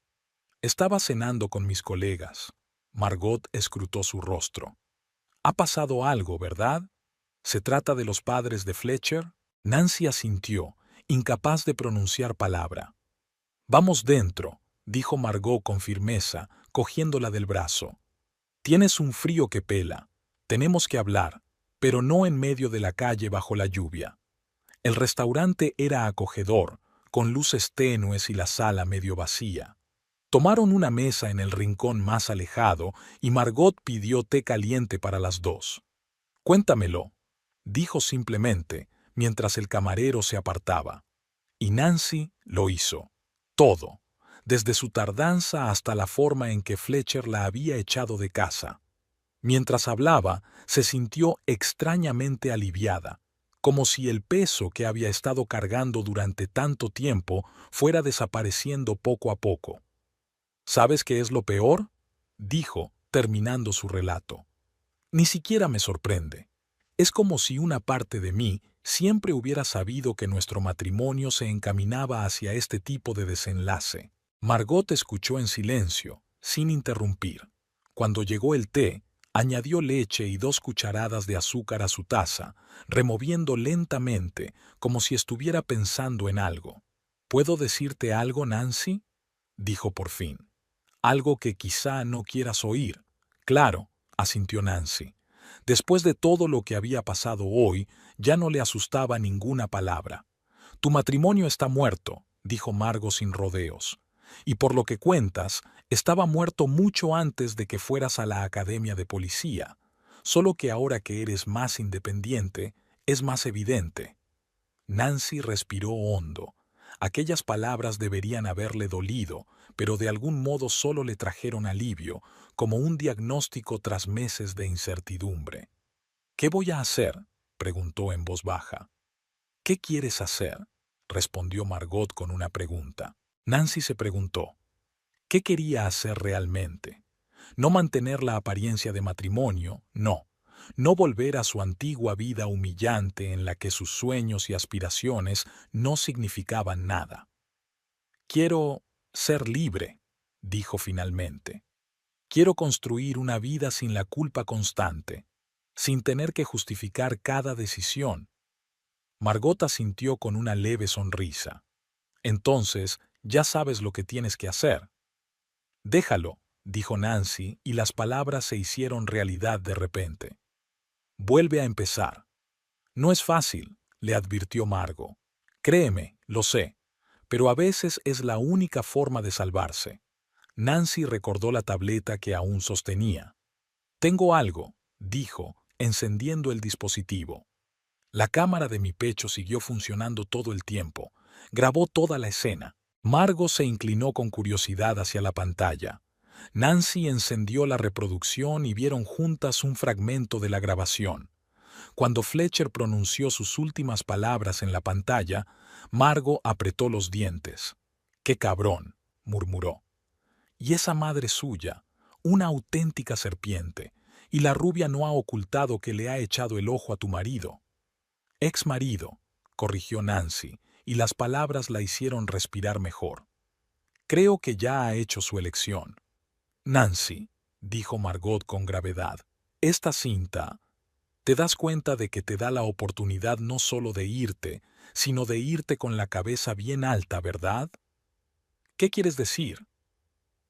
Estaba cenando con mis colegas. Margot escrutó su rostro. Ha pasado algo, ¿verdad? ¿Se trata de los padres de Fletcher? Nancy asintió, incapaz de pronunciar palabra. Vamos dentro, dijo Margot con firmeza, cogiéndola del brazo. Tienes un frío que pela. Tenemos que hablar, pero no en medio de la calle bajo la lluvia. El restaurante era acogedor, con luces tenues y la sala medio vacía. Tomaron una mesa en el rincón más alejado y Margot pidió té caliente para las dos. Cuéntamelo, dijo simplemente, mientras el camarero se apartaba. Y Nancy lo hizo. Todo, desde su tardanza hasta la forma en que Fletcher la había echado de casa. Mientras hablaba, se sintió extrañamente aliviada, como si el peso que había estado cargando durante tanto tiempo fuera desapareciendo poco a poco. ¿Sabes qué es lo peor?, dijo, terminando su relato. Ni siquiera me sorprende. Es como si una parte de mí siempre hubiera sabido que nuestro matrimonio se encaminaba hacia este tipo de desenlace. Margot escuchó en silencio, sin interrumpir. Cuando llegó el té, añadió leche y 2 cucharadas de azúcar a su taza, removiendo lentamente, como si estuviera pensando en algo. ¿Puedo decirte algo, Nancy?, dijo por fin. Algo que quizá no quieras oír. Claro, asintió Nancy. Después de todo lo que había pasado hoy, ya no le asustaba ninguna palabra. Tu matrimonio está muerto, dijo Margot sin rodeos. Y por lo que cuentas, estaba muerto mucho antes de que fueras a la academia de policía. Solo que ahora que eres más independiente, es más evidente. Nancy respiró hondo. Aquellas palabras deberían haberle dolido, pero de algún modo solo le trajeron alivio, como un diagnóstico tras meses de incertidumbre. ¿Qué voy a hacer?, preguntó en voz baja. ¿Qué quieres hacer?, respondió Margot con una pregunta. Nancy se preguntó, ¿qué quería hacer realmente? No mantener la apariencia de matrimonio, no. No volver a su antigua vida humillante en la que sus sueños y aspiraciones no significaban nada. Quiero ser libre, dijo finalmente. Quiero construir una vida sin la culpa constante, sin tener que justificar cada decisión. Margot asintió con una leve sonrisa. Entonces, ya sabes lo que tienes que hacer. Déjalo, dijo Nancy, y las palabras se hicieron realidad de repente. Vuelve a empezar. No es fácil, le advirtió Margot. Créeme, lo sé, pero a veces es la única forma de salvarse. Nancy recordó la tableta que aún sostenía. Tengo algo, dijo, encendiendo el dispositivo. La cámara de mi pecho siguió funcionando todo el tiempo. Grabó toda la escena. Margot se inclinó con curiosidad hacia la pantalla. Nancy encendió la reproducción y vieron juntas un fragmento de la grabación. Cuando Fletcher pronunció sus últimas palabras en la pantalla, Margot apretó los dientes. «¡Qué cabrón!», murmuró. «Y esa madre suya, una auténtica serpiente, y la rubia no ha ocultado que le ha echado el ojo a tu marido». «Ex marido», corrigió Nancy, y las palabras la hicieron respirar mejor. «Creo que ya ha hecho su elección». «Nancy», dijo Margot con gravedad, «esta cinta, te das cuenta de que te da la oportunidad no solo de irte, sino de irte con la cabeza bien alta, ¿verdad?» «¿Qué quieres decir?»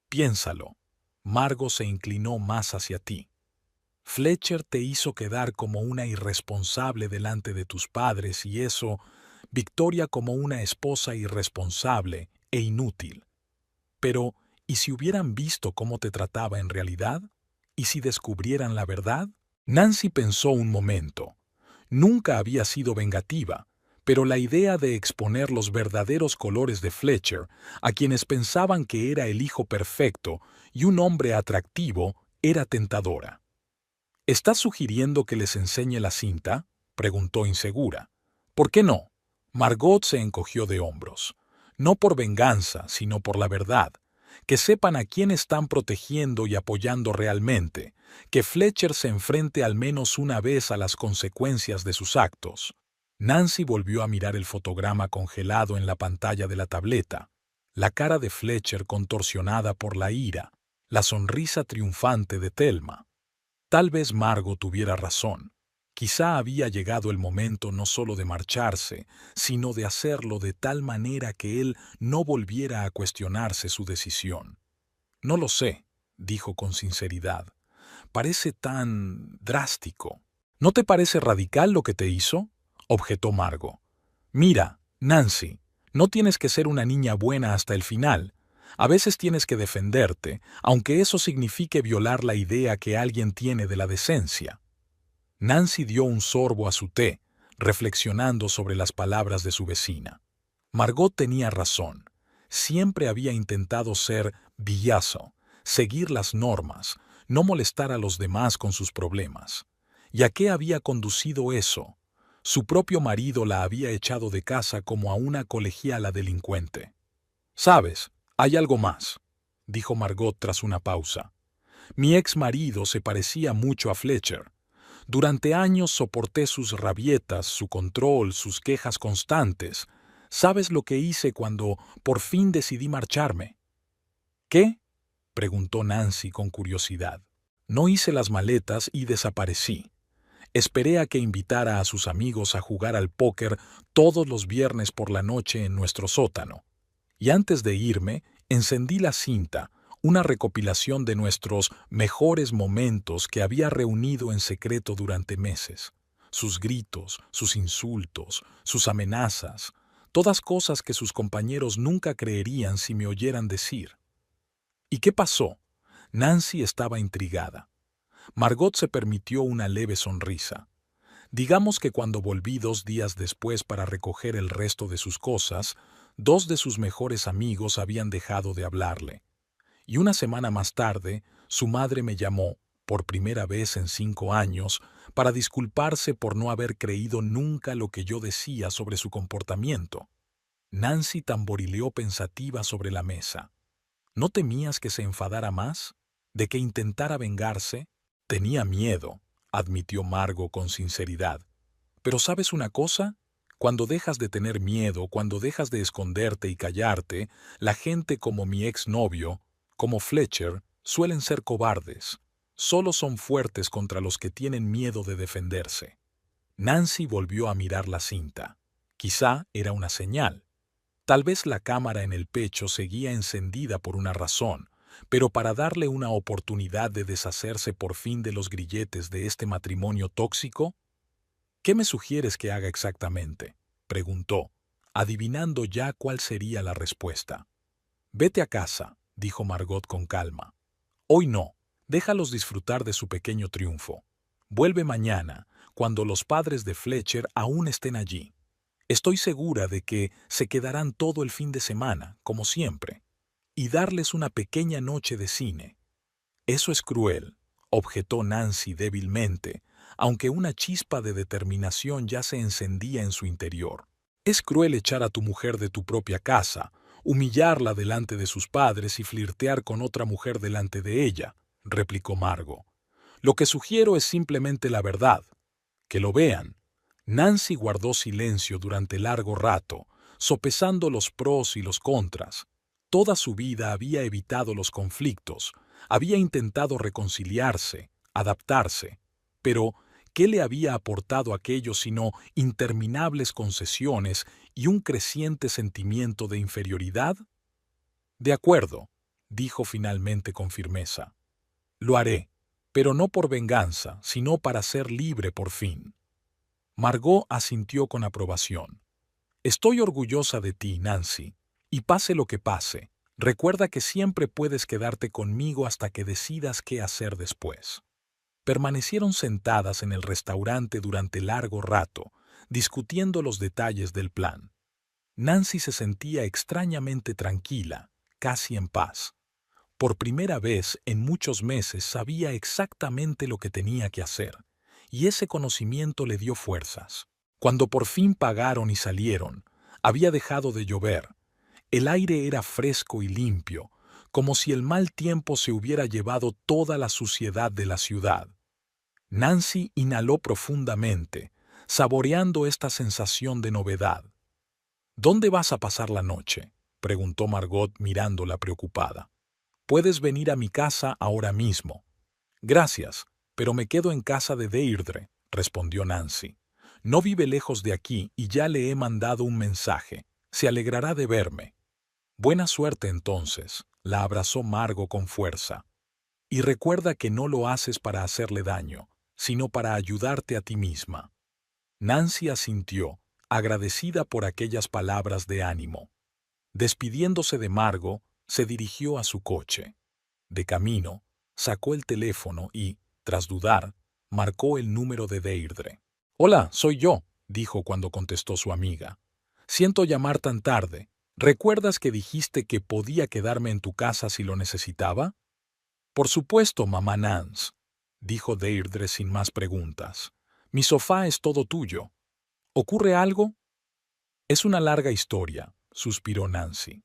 «Piénsalo». Margot se inclinó más hacia ti. Fletcher te hizo quedar como una irresponsable delante de tus padres y eso, Victoria como una esposa irresponsable e inútil. Pero, ¿y si hubieran visto cómo te trataba en realidad? ¿Y si descubrieran la verdad? Nancy pensó un momento. Nunca había sido vengativa, pero la idea de exponer los verdaderos colores de Fletcher a quienes pensaban que era el hijo perfecto y un hombre atractivo era tentadora. ¿Estás sugiriendo que les enseñe la cinta?, preguntó insegura. ¿Por qué no? Margot se encogió de hombros. No por venganza, sino por la verdad. Que sepan a quién están protegiendo y apoyando realmente. Que Fletcher se enfrente al menos una vez a las consecuencias de sus actos. Nancy volvió a mirar el fotograma congelado en la pantalla de la tableta. La cara de Fletcher contorsionada por la ira. La sonrisa triunfante de Thelma. Tal vez Margot tuviera razón. Quizá había llegado el momento no solo de marcharse, sino de hacerlo de tal manera que él no volviera a cuestionarse su decisión. No lo sé, dijo con sinceridad. Parece tan drástico. ¿No te parece radical lo que te hizo?, objetó Margot. Mira, Nancy, no tienes que ser una niña buena hasta el final. A veces tienes que defenderte, aunque eso signifique violar la idea que alguien tiene de la decencia. Nancy dio un sorbo a su té, reflexionando sobre las palabras de su vecina. Margot tenía razón. Siempre había intentado ser villazo, seguir las normas, no molestar a los demás con sus problemas. ¿Y a qué había conducido eso? Su propio marido la había echado de casa como a una colegiala delincuente. «¿Sabes? Hay algo más», dijo Margot tras una pausa. «Mi ex marido se parecía mucho a Fletcher. Durante años soporté sus rabietas, su control, sus quejas constantes. ¿Sabes lo que hice cuando por fin decidí marcharme?» «¿Qué?», preguntó Nancy con curiosidad. «No hice las maletas y desaparecí. Esperé a que invitara a sus amigos a jugar al póker todos los viernes por la noche en nuestro sótano. Y antes de irme, encendí la cinta, una recopilación de nuestros mejores momentos que había reunido en secreto durante meses. Sus gritos, sus insultos, sus amenazas, todas cosas que sus compañeros nunca creerían si me oyeran decir. ¿Y qué pasó? Nancy estaba intrigada. Margot se permitió una leve sonrisa. Digamos que cuando volví 2 días después para recoger el resto de sus cosas, 2 de sus mejores amigos habían dejado de hablarle. Y una semana más tarde, su madre me llamó, por primera vez en 5 años, para disculparse por no haber creído nunca lo que yo decía sobre su comportamiento. Nancy tamborileó pensativa sobre la mesa. ¿No temías que se enfadara más? ¿De que intentara vengarse? Tenía miedo, admitió Margot con sinceridad. Pero ¿sabes una cosa? Cuando dejas de tener miedo, cuando dejas de esconderte y callarte, la gente como mi exnovio, como Fletcher, suelen ser cobardes. Solo son fuertes contra los que tienen miedo de defenderse. Nancy volvió a mirar la cinta. Quizá era una señal. Tal vez la cámara en el pecho seguía encendida por una razón, pero para darle una oportunidad de deshacerse por fin de los grilletes de este matrimonio tóxico. «¿Qué me sugieres que haga exactamente?», preguntó, adivinando ya cuál sería la respuesta. «Vete a casa», dijo Margot con calma. «Hoy no, déjalos disfrutar de su pequeño triunfo. Vuelve mañana, cuando los padres de Fletcher aún estén allí. Estoy segura de que se quedarán todo el fin de semana, como siempre, y darles una pequeña noche de cine». «Eso es cruel», objetó Nancy débilmente, aunque una chispa de determinación ya se encendía en su interior. «Es cruel echar a tu mujer de tu propia casa, humillarla delante de sus padres y flirtear con otra mujer delante de ella», replicó Margot. «Lo que sugiero es simplemente la verdad. Que lo vean». Nancy guardó silencio durante largo rato, sopesando los pros y los contras. Toda su vida había evitado los conflictos, había intentado reconciliarse, adaptarse. Pero, ¿qué le había aportado aquello sino interminables concesiones y un creciente sentimiento de inferioridad? «De acuerdo», dijo finalmente con firmeza. «Lo haré, pero no por venganza, sino para ser libre por fin». Margot asintió con aprobación. «Estoy orgullosa de ti, Nancy, y pase lo que pase, recuerda que siempre puedes quedarte conmigo hasta que decidas qué hacer después». Permanecieron sentadas en el restaurante durante largo rato, discutiendo los detalles del plan. Nancy se sentía extrañamente tranquila, casi en paz. Por primera vez en muchos meses sabía exactamente lo que tenía que hacer, y ese conocimiento le dio fuerzas. Cuando por fin pagaron y salieron, había dejado de llover. El aire era fresco y limpio, como si el mal tiempo se hubiera llevado toda la suciedad de la ciudad. Nancy inhaló profundamente, saboreando esta sensación de novedad. ¿Dónde vas a pasar la noche?, preguntó Margot mirándola preocupada. Puedes venir a mi casa ahora mismo. Gracias, pero me quedo en casa de Deirdre, respondió Nancy. No vive lejos de aquí y ya le he mandado un mensaje. Se alegrará de verme. Buena suerte entonces, la abrazó Margot con fuerza. Y recuerda que no lo haces para hacerle daño, sino para ayudarte a ti misma. Nancy asintió, agradecida por aquellas palabras de ánimo. Despidiéndose de Margot, se dirigió a su coche. De camino, sacó el teléfono y, tras dudar, marcó el número de Deirdre. «Hola, soy yo», dijo cuando contestó su amiga. «Siento llamar tan tarde. ¿Recuerdas que dijiste que podía quedarme en tu casa si lo necesitaba?» «Por supuesto, mamá Nance», dijo Deirdre sin más preguntas. «Mi sofá es todo tuyo. ¿Ocurre algo?» «Es una larga historia», suspiró Nancy.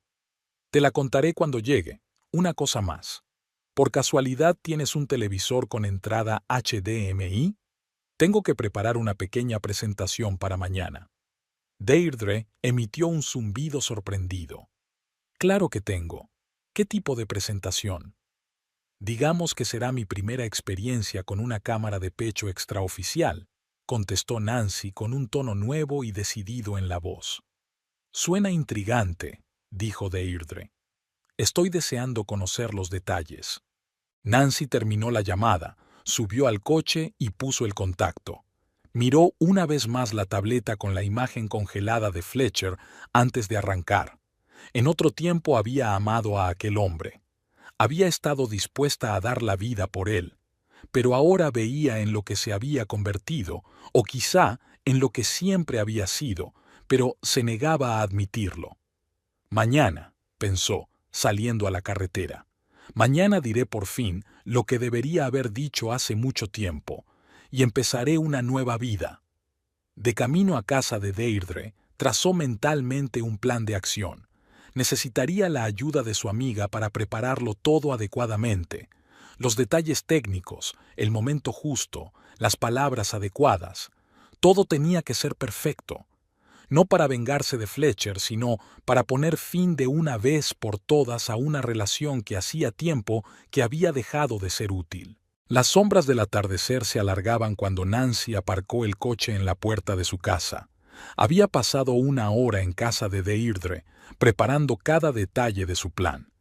«Te la contaré cuando llegue. Una cosa más. ¿Por casualidad tienes un televisor con entrada HDMI? Tengo que preparar una pequeña presentación para mañana». Deirdre emitió un zumbido sorprendido. «Claro que tengo. ¿Qué tipo de presentación?» «Digamos que será mi primera experiencia con una cámara de pecho extraoficial», contestó Nancy con un tono nuevo y decidido en la voz. «Suena intrigante», dijo Deirdre. «Estoy deseando conocer los detalles». Nancy terminó la llamada, subió al coche y puso el contacto. Miró una vez más la tableta con la imagen congelada de Fletcher antes de arrancar. En otro tiempo había amado a aquel hombre. Había estado dispuesta a dar la vida por él, pero ahora veía en lo que se había convertido, o quizá en lo que siempre había sido, pero se negaba a admitirlo. «Mañana», pensó, saliendo a la carretera. «Mañana diré por fin lo que debería haber dicho hace mucho tiempo, y empezaré una nueva vida». De camino a casa de Deirdre, trazó mentalmente un plan de acción. Necesitaría la ayuda de su amiga para prepararlo todo adecuadamente. Los detalles técnicos, el momento justo, las palabras adecuadas. Todo tenía que ser perfecto. No para vengarse de Fletcher, sino para poner fin de una vez por todas a una relación que hacía tiempo que había dejado de ser útil. Las sombras del atardecer se alargaban cuando Nancy aparcó el coche en la puerta de su casa. Había pasado una hora en casa de Deirdre, preparando cada detalle de su plan.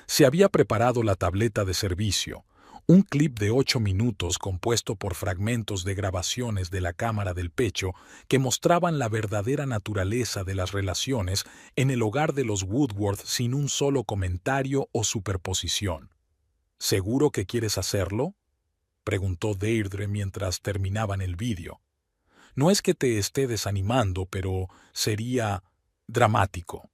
Se había preparado la tableta de servicio, un clip de 8 minutos compuesto por fragmentos de grabaciones de la cámara del pecho que mostraban la verdadera naturaleza de las relaciones en el hogar de los Woodworth sin un solo comentario o superposición. «¿Seguro que quieres hacerlo?», preguntó Deirdre mientras terminaban el vídeo. «No es que te esté desanimando, pero sería dramático».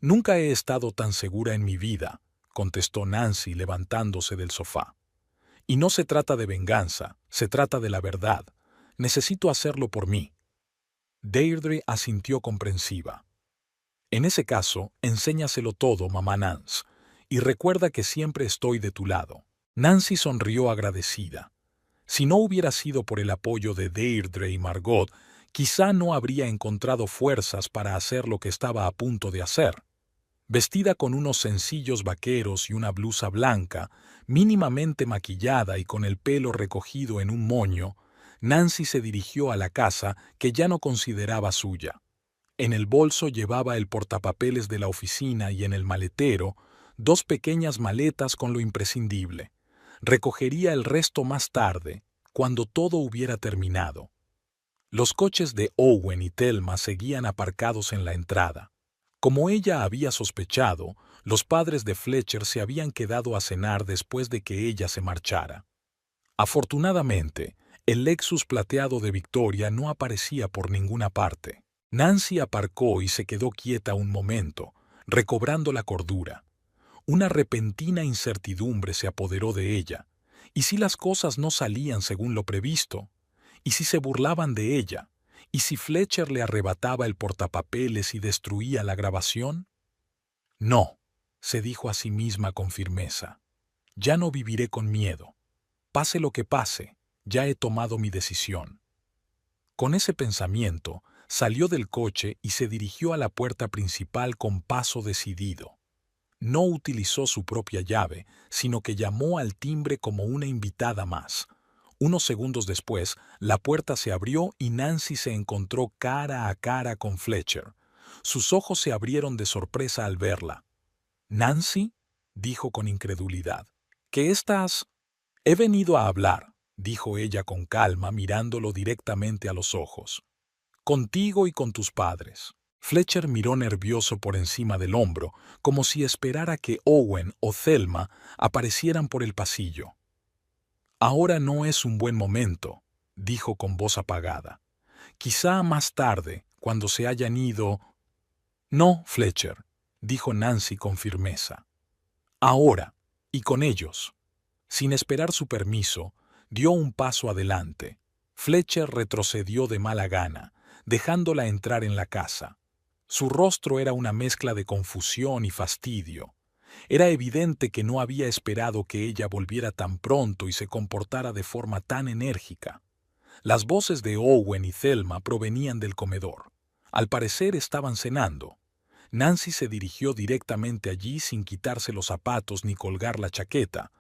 «Nunca he estado tan segura en mi vida», contestó Nancy levantándose del sofá. «Y no se trata de venganza, se trata de la verdad. Necesito hacerlo por mí». Deirdre asintió comprensiva. «En ese caso, enséñaselo todo, mamá Nance, y recuerda que siempre estoy de tu lado». Nancy sonrió agradecida. Si no hubiera sido por el apoyo de Deirdre y Margot, quizá no habría encontrado fuerzas para hacer lo que estaba a punto de hacer. Vestida con unos sencillos vaqueros y una blusa blanca, mínimamente maquillada y con el pelo recogido en un moño, Nancy se dirigió a la casa que ya no consideraba suya. En el bolso llevaba el portapapeles de la oficina y en el maletero 2 pequeñas maletas con lo imprescindible. Recogería el resto más tarde, cuando todo hubiera terminado. Los coches de Owen y Thelma seguían aparcados en la entrada. Como ella había sospechado, los padres de Fletcher se habían quedado a cenar después de que ella se marchara. Afortunadamente, el Lexus plateado de Victoria no aparecía por ninguna parte. Nancy aparcó y se quedó quieta un momento, recobrando la cordura. Una repentina incertidumbre se apoderó de ella. ¿Y si las cosas no salían según lo previsto? ¿Y si se burlaban de ella? ¿Y si Fletcher le arrebataba el portapapeles y destruía la grabación? No, se dijo a sí misma con firmeza. Ya no viviré con miedo. Pase lo que pase, ya he tomado mi decisión. Con ese pensamiento, salió del coche y se dirigió a la puerta principal con paso decidido. No utilizó su propia llave, sino que llamó al timbre como una invitada más. Unos segundos después, la puerta se abrió y Nancy se encontró cara a cara con Fletcher. Sus ojos se abrieron de sorpresa al verla. «¿Nancy?», dijo con incredulidad. «¿Qué estás...?» «He venido a hablar», dijo ella con calma, mirándolo directamente a los ojos. «Contigo y con tus padres». Fletcher miró nervioso por encima del hombro, como si esperara que Owen o Thelma aparecieran por el pasillo. «Ahora no es un buen momento», dijo con voz apagada. «Quizá más tarde, cuando se hayan ido...» «No, Fletcher», dijo Nancy con firmeza. «Ahora, y con ellos». Sin esperar su permiso, dio un paso adelante. Fletcher retrocedió de mala gana, dejándola entrar en la casa. Su rostro era una mezcla de confusión y fastidio. Era evidente que no había esperado que ella volviera tan pronto y se comportara de forma tan enérgica. Las voces de Owen y Thelma provenían del comedor. Al parecer estaban cenando. Nancy se dirigió directamente allí sin quitarse los zapatos ni colgar la chaqueta,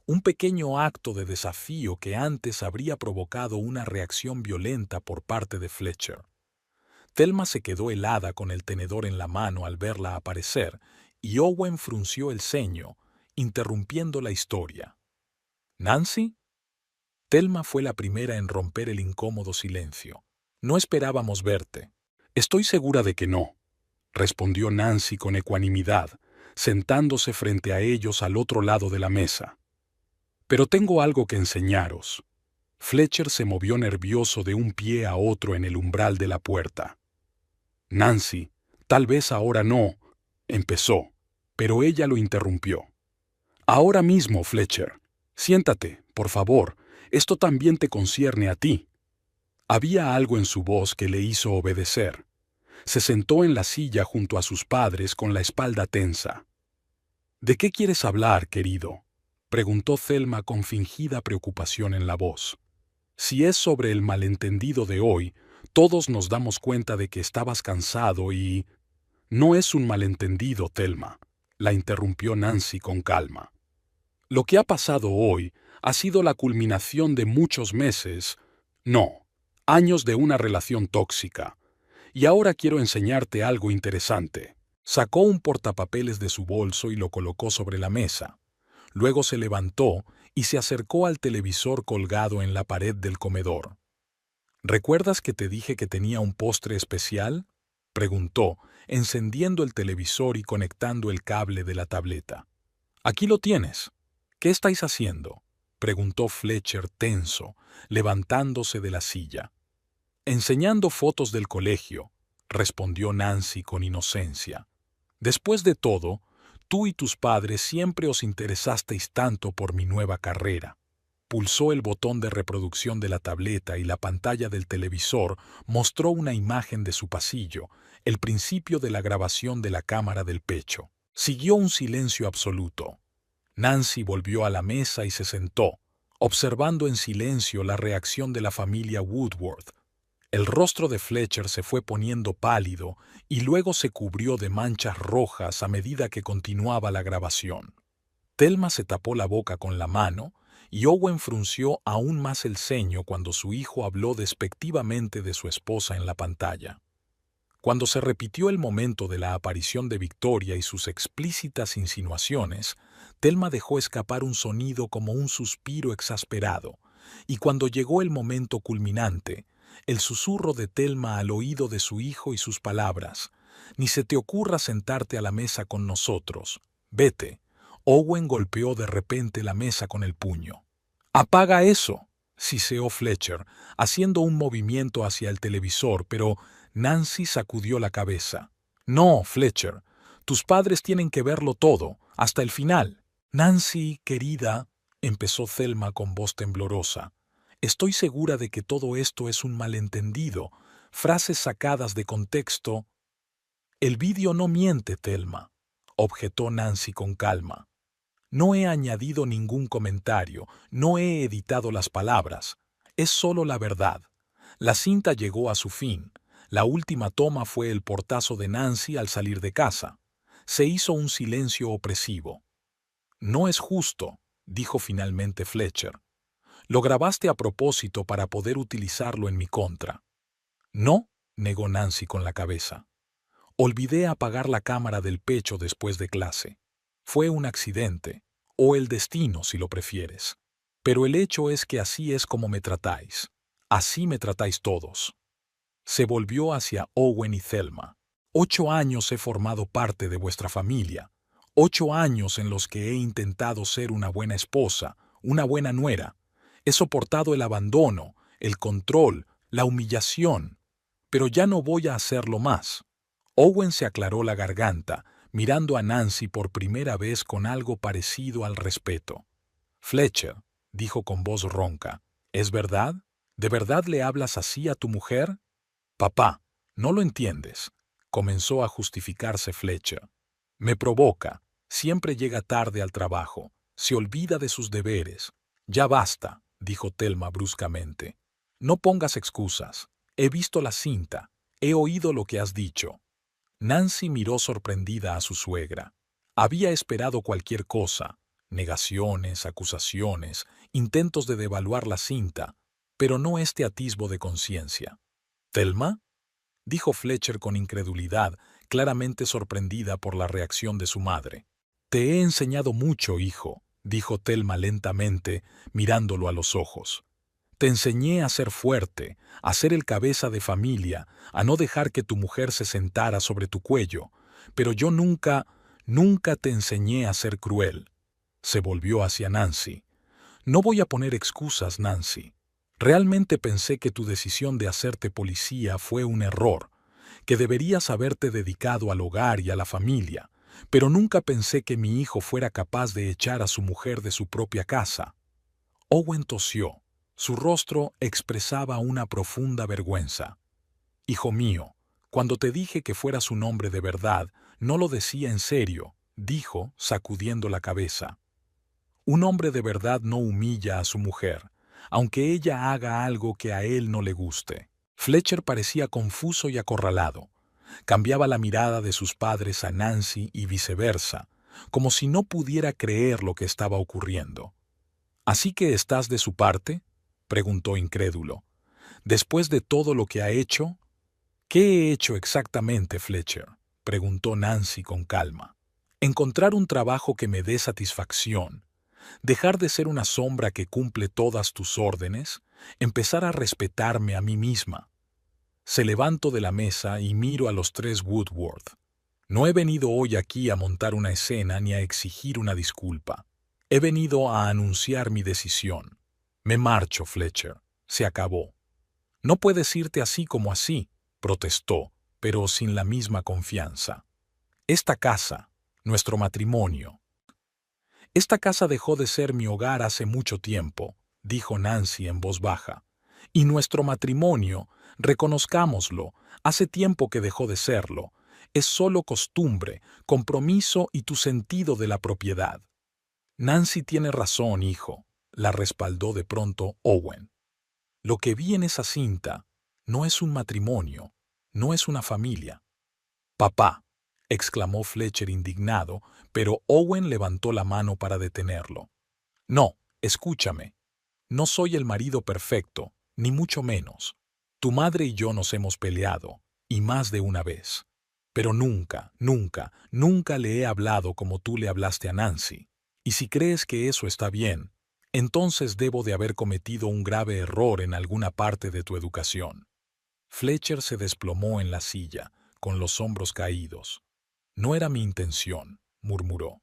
un pequeño acto de desafío que antes habría provocado una reacción violenta por parte de Fletcher. Thelma se quedó helada con el tenedor en la mano al verla aparecer, y Owen frunció el ceño, interrumpiendo la historia. «¿Nancy?». Thelma fue la primera en romper el incómodo silencio. «No esperábamos verte». «Estoy segura de que no», respondió Nancy con ecuanimidad, sentándose frente a ellos al otro lado de la mesa. «Pero tengo algo que enseñaros». Fletcher se movió nervioso de un pie a otro en el umbral de la puerta. «Nancy, tal vez ahora no», empezó, pero ella lo interrumpió. «Ahora mismo, Fletcher. Siéntate, por favor. Esto también te concierne a ti». Había algo en su voz que le hizo obedecer. Se sentó en la silla junto a sus padres con la espalda tensa. «¿De qué quieres hablar, querido?», preguntó Thelma con fingida preocupación en la voz. «Si es sobre el malentendido de hoy, todos nos damos cuenta de que estabas cansado y...». «No es un malentendido, Thelma», la interrumpió Nancy con calma. «Lo que ha pasado hoy ha sido la culminación de muchos meses, no, años de una relación tóxica. Y ahora quiero enseñarte algo interesante». Sacó un portapapeles de su bolso y lo colocó sobre la mesa. Luego se levantó y se acercó al televisor colgado en la pared del comedor. «¿Recuerdas que te dije que tenía un postre especial?», preguntó, encendiendo el televisor y conectando el cable de la tableta. «Aquí lo tienes. ¿Qué estáis haciendo?», preguntó Fletcher tenso, levantándose de la silla. «Enseñando fotos del colegio», respondió Nancy con inocencia. «Después de todo, tú y tus padres siempre os interesasteis tanto por mi nueva carrera». Pulsó el botón de reproducción de la tableta y la pantalla del televisor mostró una imagen de su pasillo, el principio de la grabación de la cámara del pecho. Siguió un silencio absoluto. Nancy volvió a la mesa y se sentó, observando en silencio la reacción de la familia Woodward. El rostro de Fletcher se fue poniendo pálido y luego se cubrió de manchas rojas a medida que continuaba la grabación. Thelma se tapó la boca con la mano y Owen frunció aún más el ceño cuando su hijo habló despectivamente de su esposa en la pantalla. Cuando se repitió el momento de la aparición de Victoria y sus explícitas insinuaciones, Thelma dejó escapar un sonido como un suspiro exasperado, y cuando llegó el momento culminante, el susurro de Thelma al oído de su hijo y sus palabras: «Ni se te ocurra sentarte a la mesa con nosotros. Vete». Owen golpeó de repente la mesa con el puño. «¡Apaga eso!», siseó Fletcher, haciendo un movimiento hacia el televisor, pero Nancy sacudió la cabeza. «No, Fletcher, tus padres tienen que verlo todo, hasta el final». «Nancy, querida», empezó Thelma con voz temblorosa, «estoy segura de que todo esto es un malentendido, frases sacadas de contexto». «El vídeo no miente, Thelma». objetó Nancy con calma. No he añadido ningún comentario, no he editado las palabras. Es solo la verdad. La cinta llegó a su fin. La última toma fue el portazo de Nancy al salir de casa. Se hizo un silencio opresivo. No es justo, dijo finalmente Fletcher. Lo grabaste a propósito para poder utilizarlo en mi contra. No, negó Nancy con la cabeza. Olvidé apagar la cámara del pecho después de clase. Fue un accidente, o el destino si lo prefieres. Pero el hecho es que así es como me tratáis. Así me tratáis todos. Se volvió hacia Owen y Thelma. 8 años he formado parte de vuestra familia. 8 años en los que he intentado ser una buena esposa, una buena nuera. He soportado el abandono, el control, la humillación. Pero ya no voy a hacerlo más. Owen se aclaró la garganta, mirando a Nancy por primera vez con algo parecido al respeto. Fletcher, dijo con voz ronca, ¿es verdad? ¿De verdad le hablas así a tu mujer? Papá, no lo entiendes, comenzó a justificarse Fletcher. Me provoca, siempre llega tarde al trabajo, se olvida de sus deberes. Ya basta, dijo Thelma bruscamente. No pongas excusas. He visto la cinta, he oído lo que has dicho. Nancy miró sorprendida a su suegra. Había esperado cualquier cosa, negaciones, acusaciones, intentos de devaluar la cinta, pero no este atisbo de conciencia. ¿Thelma? Dijo Fletcher con incredulidad, claramente sorprendida por la reacción de su madre. Te he enseñado mucho, hijo, dijo Thelma lentamente, mirándolo a los ojos. Te enseñé a ser fuerte, a ser el cabeza de familia, a no dejar que tu mujer se sentara sobre tu cuello, pero yo nunca te enseñé a ser cruel. Se volvió hacia Nancy. No voy a poner excusas, Nancy. Realmente pensé que tu decisión de hacerte policía fue un error, que deberías haberte dedicado al hogar y a la familia, pero nunca pensé que mi hijo fuera capaz de echar a su mujer de su propia casa. Owen tosió. Su rostro expresaba una profunda vergüenza. Hijo mío, cuando te dije que fueras un hombre de verdad, no lo decía en serio, dijo, sacudiendo la cabeza. Un hombre de verdad no humilla a su mujer, aunque ella haga algo que a él no le guste. Fletcher parecía confuso y acorralado. Cambiaba la mirada de sus padres a Nancy y viceversa, como si no pudiera creer lo que estaba ocurriendo. ¿Así que estás de su parte?, preguntó incrédulo. ¿Después de todo lo que ha hecho? ¿Qué he hecho exactamente, Fletcher?, preguntó Nancy con calma. Encontrar un trabajo que me dé satisfacción, dejar de ser una sombra que cumple todas tus órdenes, empezar a respetarme a mí misma. Se levantó de la mesa y miro a los 3 Woodworth. No he venido hoy aquí a montar una escena ni a exigir una disculpa. He venido a anunciar mi decisión. Me marcho, Fletcher. Se acabó. No puedes irte así como así, protestó, pero sin la misma confianza. Esta casa, nuestro matrimonio. Esta casa dejó de ser mi hogar hace mucho tiempo, dijo Nancy en voz baja. Y nuestro matrimonio, reconozcámoslo, hace tiempo que dejó de serlo. Es solo costumbre, compromiso y tu sentido de la propiedad. Nancy tiene razón, hijo, la respaldó de pronto Owen. Lo que vi en esa cinta no es un matrimonio, no es una familia. Papá, exclamó Fletcher indignado, pero Owen levantó la mano para detenerlo. No, escúchame. No soy el marido perfecto, ni mucho menos. Tu madre y yo nos hemos peleado, y más de una vez. Pero nunca, nunca, nunca le he hablado como tú le hablaste a Nancy. Y si crees que eso está bien, entonces debo de haber cometido un grave error en alguna parte de tu educación. Fletcher se desplomó en la silla, con los hombros caídos. No era mi intención, murmuró.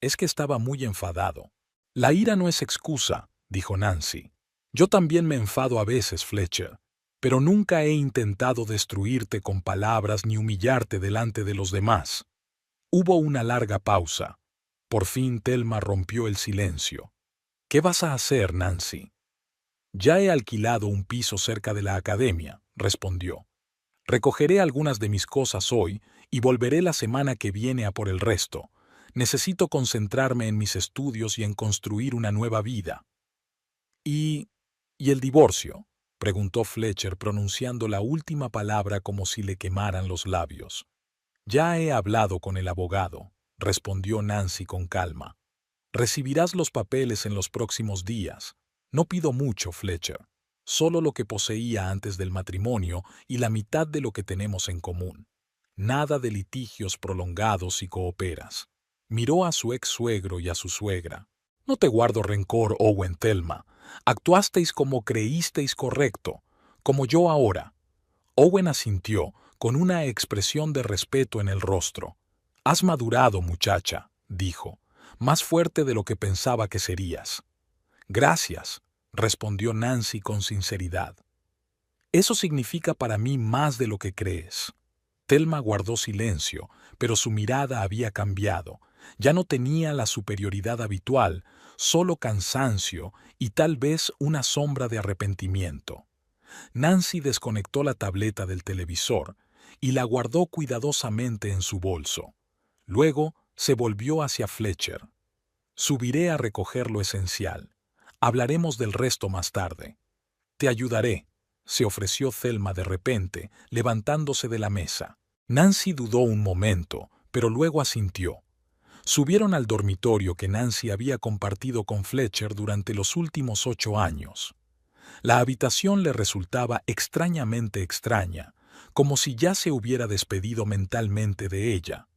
Es que estaba muy enfadado. La ira no es excusa, dijo Nancy. Yo también me enfado a veces, Fletcher, pero nunca he intentado destruirte con palabras ni humillarte delante de los demás. Hubo una larga pausa. Por fin Thelma rompió el silencio. ¿Qué vas a hacer, Nancy? Ya he alquilado un piso cerca de la academia, respondió. Recogeré algunas de mis cosas hoy y volveré la semana que viene a por el resto. Necesito concentrarme en mis estudios y en construir una nueva vida. ¿Y el divorcio?, preguntó Fletcher pronunciando la última palabra como si le quemaran los labios. Ya he hablado con el abogado, respondió Nancy con calma. Recibirás los papeles en los próximos días. No pido mucho, Fletcher, solo lo que poseía antes del matrimonio y la mitad de lo que tenemos en común. Nada de litigios prolongados si cooperas. Miró a su ex suegro y a su suegra. No te guardo rencor, Owen Thelma. Actuasteis como creísteis correcto, como yo ahora. Owen asintió, con una expresión de respeto en el rostro. Has madurado, muchacha, dijo, más fuerte de lo que pensaba que serías. Gracias, respondió Nancy con sinceridad. Eso significa para mí más de lo que crees. Thelma guardó silencio, pero su mirada había cambiado. Ya no tenía la superioridad habitual, solo cansancio y tal vez una sombra de arrepentimiento. Nancy desconectó la tableta del televisor y la guardó cuidadosamente en su bolso. Luego se volvió hacia Fletcher. Subiré a recoger lo esencial. Hablaremos del resto más tarde. Te ayudaré, se ofreció Thelma de repente, levantándose de la mesa. Nancy dudó un momento, pero luego asintió. Subieron al dormitorio que Nancy había compartido con Fletcher durante los últimos 8 años. La habitación le resultaba extrañamente extraña, como si ya se hubiera despedido mentalmente de ella.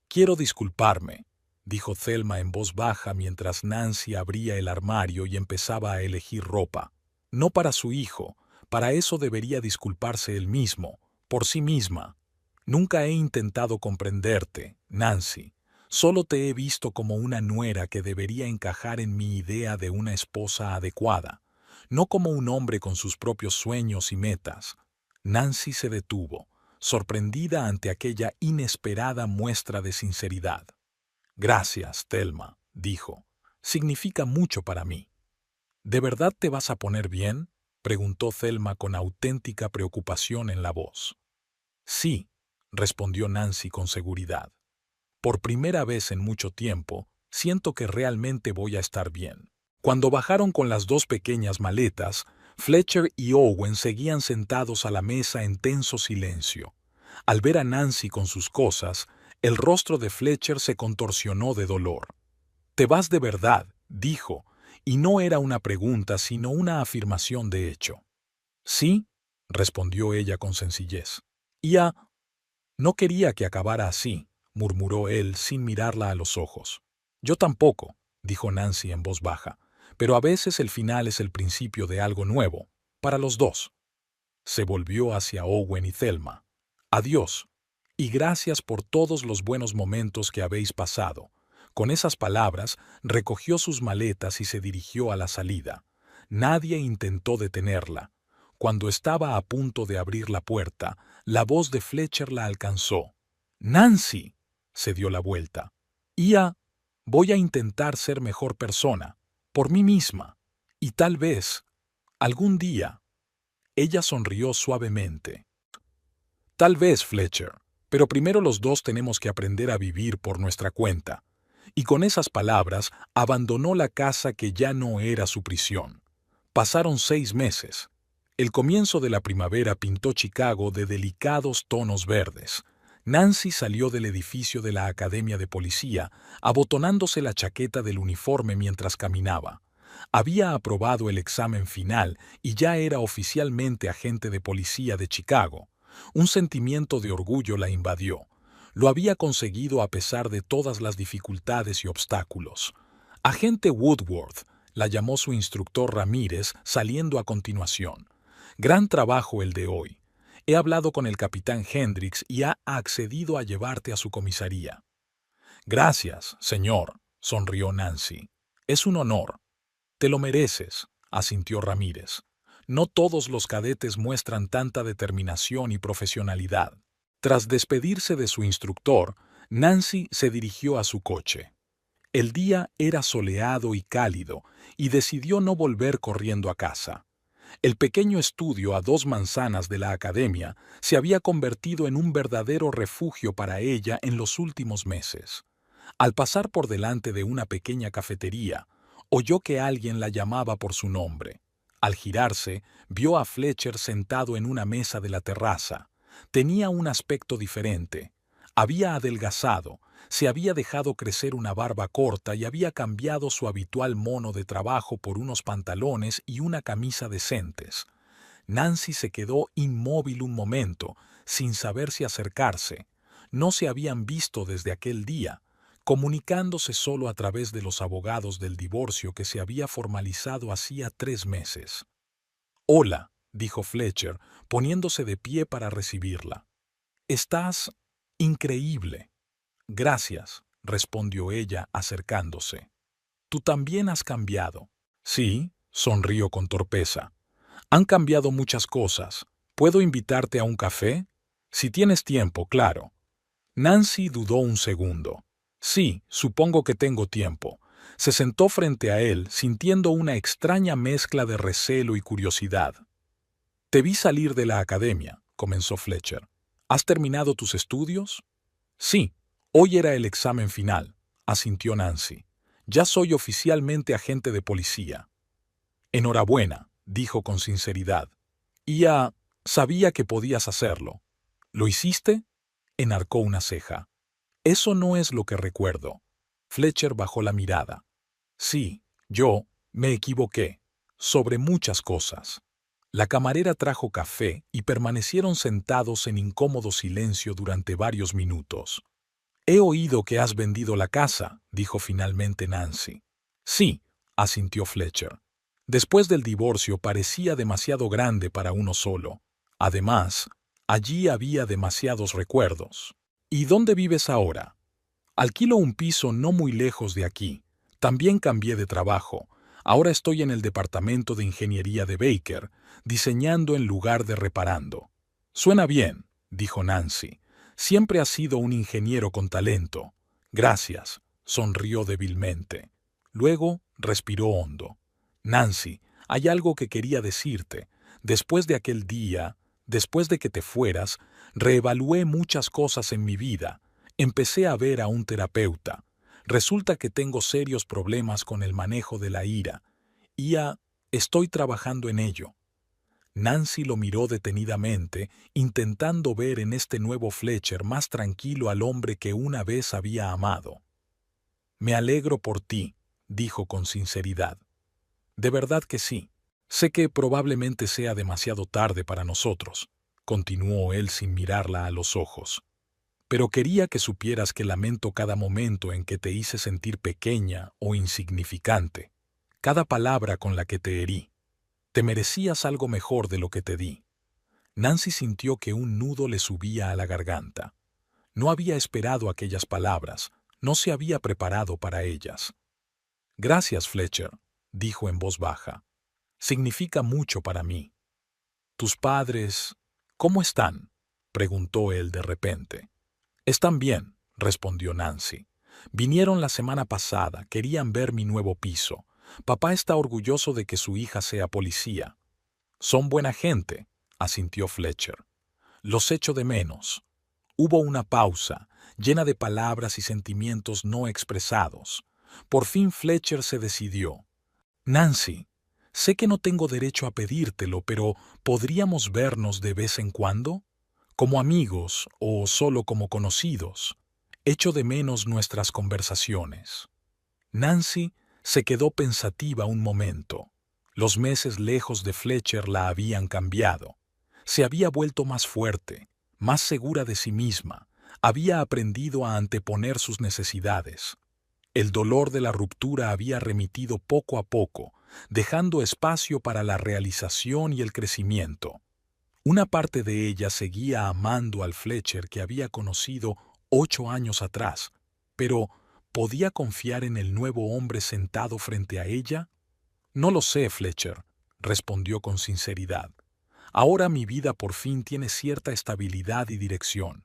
«Quiero disculparme», dijo Thelma en voz baja mientras Nancy abría el armario y empezaba a elegir ropa. No para su hijo, para eso debería disculparse él mismo, por sí misma. Nunca he intentado comprenderte, Nancy. Solo te he visto como una nuera que debería encajar en mi idea de una esposa adecuada, no como un hombre con sus propios sueños y metas. Nancy se detuvo, sorprendida ante aquella inesperada muestra de sinceridad. Gracias, Thelma, dijo. Significa mucho para mí. ¿De verdad te vas a poner bien?, preguntó Thelma con auténtica preocupación en la voz. Sí, respondió Nancy con seguridad. Por primera vez en mucho tiempo, siento que realmente voy a estar bien. Cuando bajaron con las 2 pequeñas maletas, Fletcher y Owen seguían sentados a la mesa en tenso silencio. Al ver a Nancy con sus cosas, el rostro de Fletcher se contorsionó de dolor. «Te vas de verdad», dijo, y no era una pregunta sino una afirmación de hecho. «Sí», respondió ella con sencillez. No quería que acabara así», murmuró él sin mirarla a los ojos. «Yo tampoco», dijo Nancy en voz baja, «pero a veces el final es el principio de algo nuevo, para los dos». Se volvió hacia Owen y Thelma. «Adiós, y gracias por todos los buenos momentos que habéis pasado». Con esas palabras, recogió sus maletas y se dirigió a la salida. Nadie intentó detenerla. Cuando estaba a punto de abrir la puerta, la voz de Fletcher la alcanzó. «¡Nancy!», se dio la vuelta. Voy a intentar ser mejor persona, por mí misma, y tal vez, algún día». Ella sonrió suavemente. «Tal vez, Fletcher, pero primero los dos tenemos que aprender a vivir por nuestra cuenta». Y con esas palabras abandonó la casa que ya no era su prisión. Pasaron 6 meses. El comienzo de la primavera pintó Chicago de delicados tonos verdes. Nancy salió del edificio de la Academia de Policía, abotonándose la chaqueta del uniforme mientras caminaba. Había aprobado el examen final y ya era oficialmente agente de policía de Chicago. Un sentimiento de orgullo la invadió. Lo había conseguido a pesar de todas las dificultades y obstáculos. «Agente Woodworth», la llamó su instructor Ramírez saliendo a continuación. «Gran trabajo el de hoy. He hablado con el capitán Hendricks y ha accedido a llevarte a su comisaría». «Gracias, señor», sonrió Nancy. «Es un honor». «Te lo mereces», asintió Ramírez. «No todos los cadetes muestran tanta determinación y profesionalidad». Tras despedirse de su instructor, Nancy se dirigió a su coche. El día era soleado y cálido, y decidió no volver corriendo a casa. El pequeño estudio a 2 manzanas de la academia se había convertido en un verdadero refugio para ella en los últimos meses. Al pasar por delante de una pequeña cafetería, oyó que alguien la llamaba por su nombre. Al girarse, vio a Fletcher sentado en una mesa de la terraza. Tenía un aspecto diferente. Había adelgazado, se había dejado crecer una barba corta y había cambiado su habitual mono de trabajo por unos pantalones y una camisa decentes. Nancy se quedó inmóvil un momento, sin saber si acercarse. No se habían visto desde aquel día, comunicándose solo a través de los abogados del divorcio que se había formalizado hacía 3 meses. «Hola», dijo Fletcher, poniéndose de pie para recibirla. «Estás increíble». «Gracias», respondió ella acercándose. «Tú también has cambiado». «Sí», sonrió con torpeza. «Han cambiado muchas cosas. ¿Puedo invitarte a un café?» «Si tienes tiempo, claro». Nancy dudó un segundo. «Sí, supongo que tengo tiempo». Se sentó frente a él, sintiendo una extraña mezcla de recelo y curiosidad. «Te vi salir de la academia», comenzó Fletcher. «¿Has terminado tus estudios?» «Sí, hoy era el examen final», asintió Nancy. «Ya soy oficialmente agente de policía». «Enhorabuena», dijo con sinceridad. «Ya sabía que podías hacerlo». «¿Lo hiciste?», enarcó una ceja. «Eso no es lo que recuerdo». Fletcher bajó la mirada. «Sí, yo me equivoqué. Sobre muchas cosas». La camarera trajo café y permanecieron sentados en incómodo silencio durante varios minutos. «He oído que has vendido la casa», dijo finalmente Nancy. «Sí», asintió Fletcher. Después del divorcio parecía demasiado grande para uno solo. Además, allí había demasiados recuerdos. «¿Y dónde vives ahora?» «Alquilo un piso no muy lejos de aquí. También cambié de trabajo. Ahora estoy en el departamento de ingeniería de Baker, diseñando en lugar de reparando». «Suena bien», dijo Nancy. «Siempre has sido un ingeniero con talento». «Gracias», sonrió débilmente. Luego respiró hondo. «Nancy, hay algo que quería decirte. Después de aquel día, después de que te fueras, reevalué muchas cosas en mi vida. Empecé a ver a un terapeuta. Resulta que tengo serios problemas con el manejo de la ira. Estoy trabajando en ello». Nancy lo miró detenidamente, intentando ver en este nuevo Fletcher más tranquilo al hombre que una vez había amado. «Me alegro por ti», dijo con sinceridad. «De verdad que sí. Sé que probablemente sea demasiado tarde para nosotros», continuó él sin mirarla a los ojos. «Pero quería que supieras que lamento cada momento en que te hice sentir pequeña o insignificante, cada palabra con la que te herí. Te merecías algo mejor de lo que te di». Nancy sintió que un nudo le subía a la garganta. No había esperado aquellas palabras, no se había preparado para ellas. «Gracias, Fletcher», dijo en voz baja. «Significa mucho para mí». «¿Tus padres cómo están?», preguntó él de repente. «Están bien», respondió Nancy. «Vinieron la semana pasada, querían ver mi nuevo piso. Papá está orgulloso de que su hija sea policía». «Son buena gente», asintió Fletcher. «Los echo de menos». Hubo una pausa, llena de palabras y sentimientos no expresados. Por fin Fletcher se decidió. «Nancy, sé que no tengo derecho a pedírtelo, pero ¿podríamos vernos de vez en cuando? Como amigos o solo como conocidos. Echo de menos nuestras conversaciones». Nancy se quedó pensativa un momento. Los meses lejos de Fletcher la habían cambiado. Se había vuelto más fuerte, más segura de sí misma. Había aprendido a anteponer sus necesidades. El dolor de la ruptura había remitido poco a poco, dejando espacio para la realización y el crecimiento. Una parte de ella seguía amando al Fletcher que había conocido 8 años atrás, pero ¿podía confiar en el nuevo hombre sentado frente a ella? «No lo sé, Fletcher», respondió con sinceridad. «Ahora mi vida por fin tiene cierta estabilidad y dirección.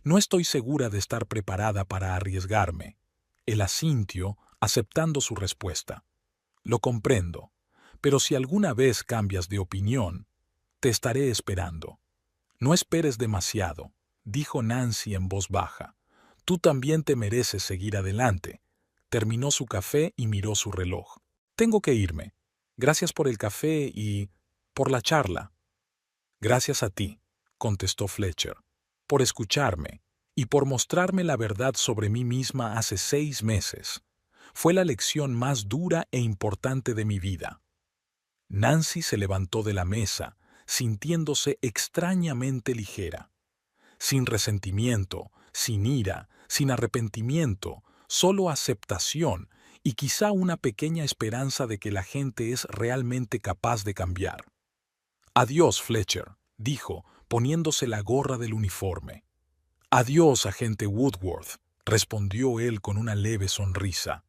No estoy segura de estar preparada para arriesgarme». Él asintió, aceptando su respuesta. «Lo comprendo. Pero si alguna vez cambias de opinión, te estaré esperando. No esperes demasiado, dijo Nancy en voz baja. Tú también te mereces seguir adelante. Terminó su café y miró su reloj. Tengo que irme. Gracias por el café y por la charla. Gracias a ti, contestó Fletcher, por escucharme y por mostrarme la verdad sobre mí misma hace 6 meses. Fue la lección más dura e importante de mi vida. Nancy se levantó de la mesa, sintiéndose extrañamente ligera. Sin resentimiento, sin ira, sin arrepentimiento, solo aceptación y quizá una pequeña esperanza de que la gente es realmente capaz de cambiar. Adiós, Fletcher, dijo, poniéndose la gorra del uniforme. Adiós, agente Woodworth, respondió él con una leve sonrisa.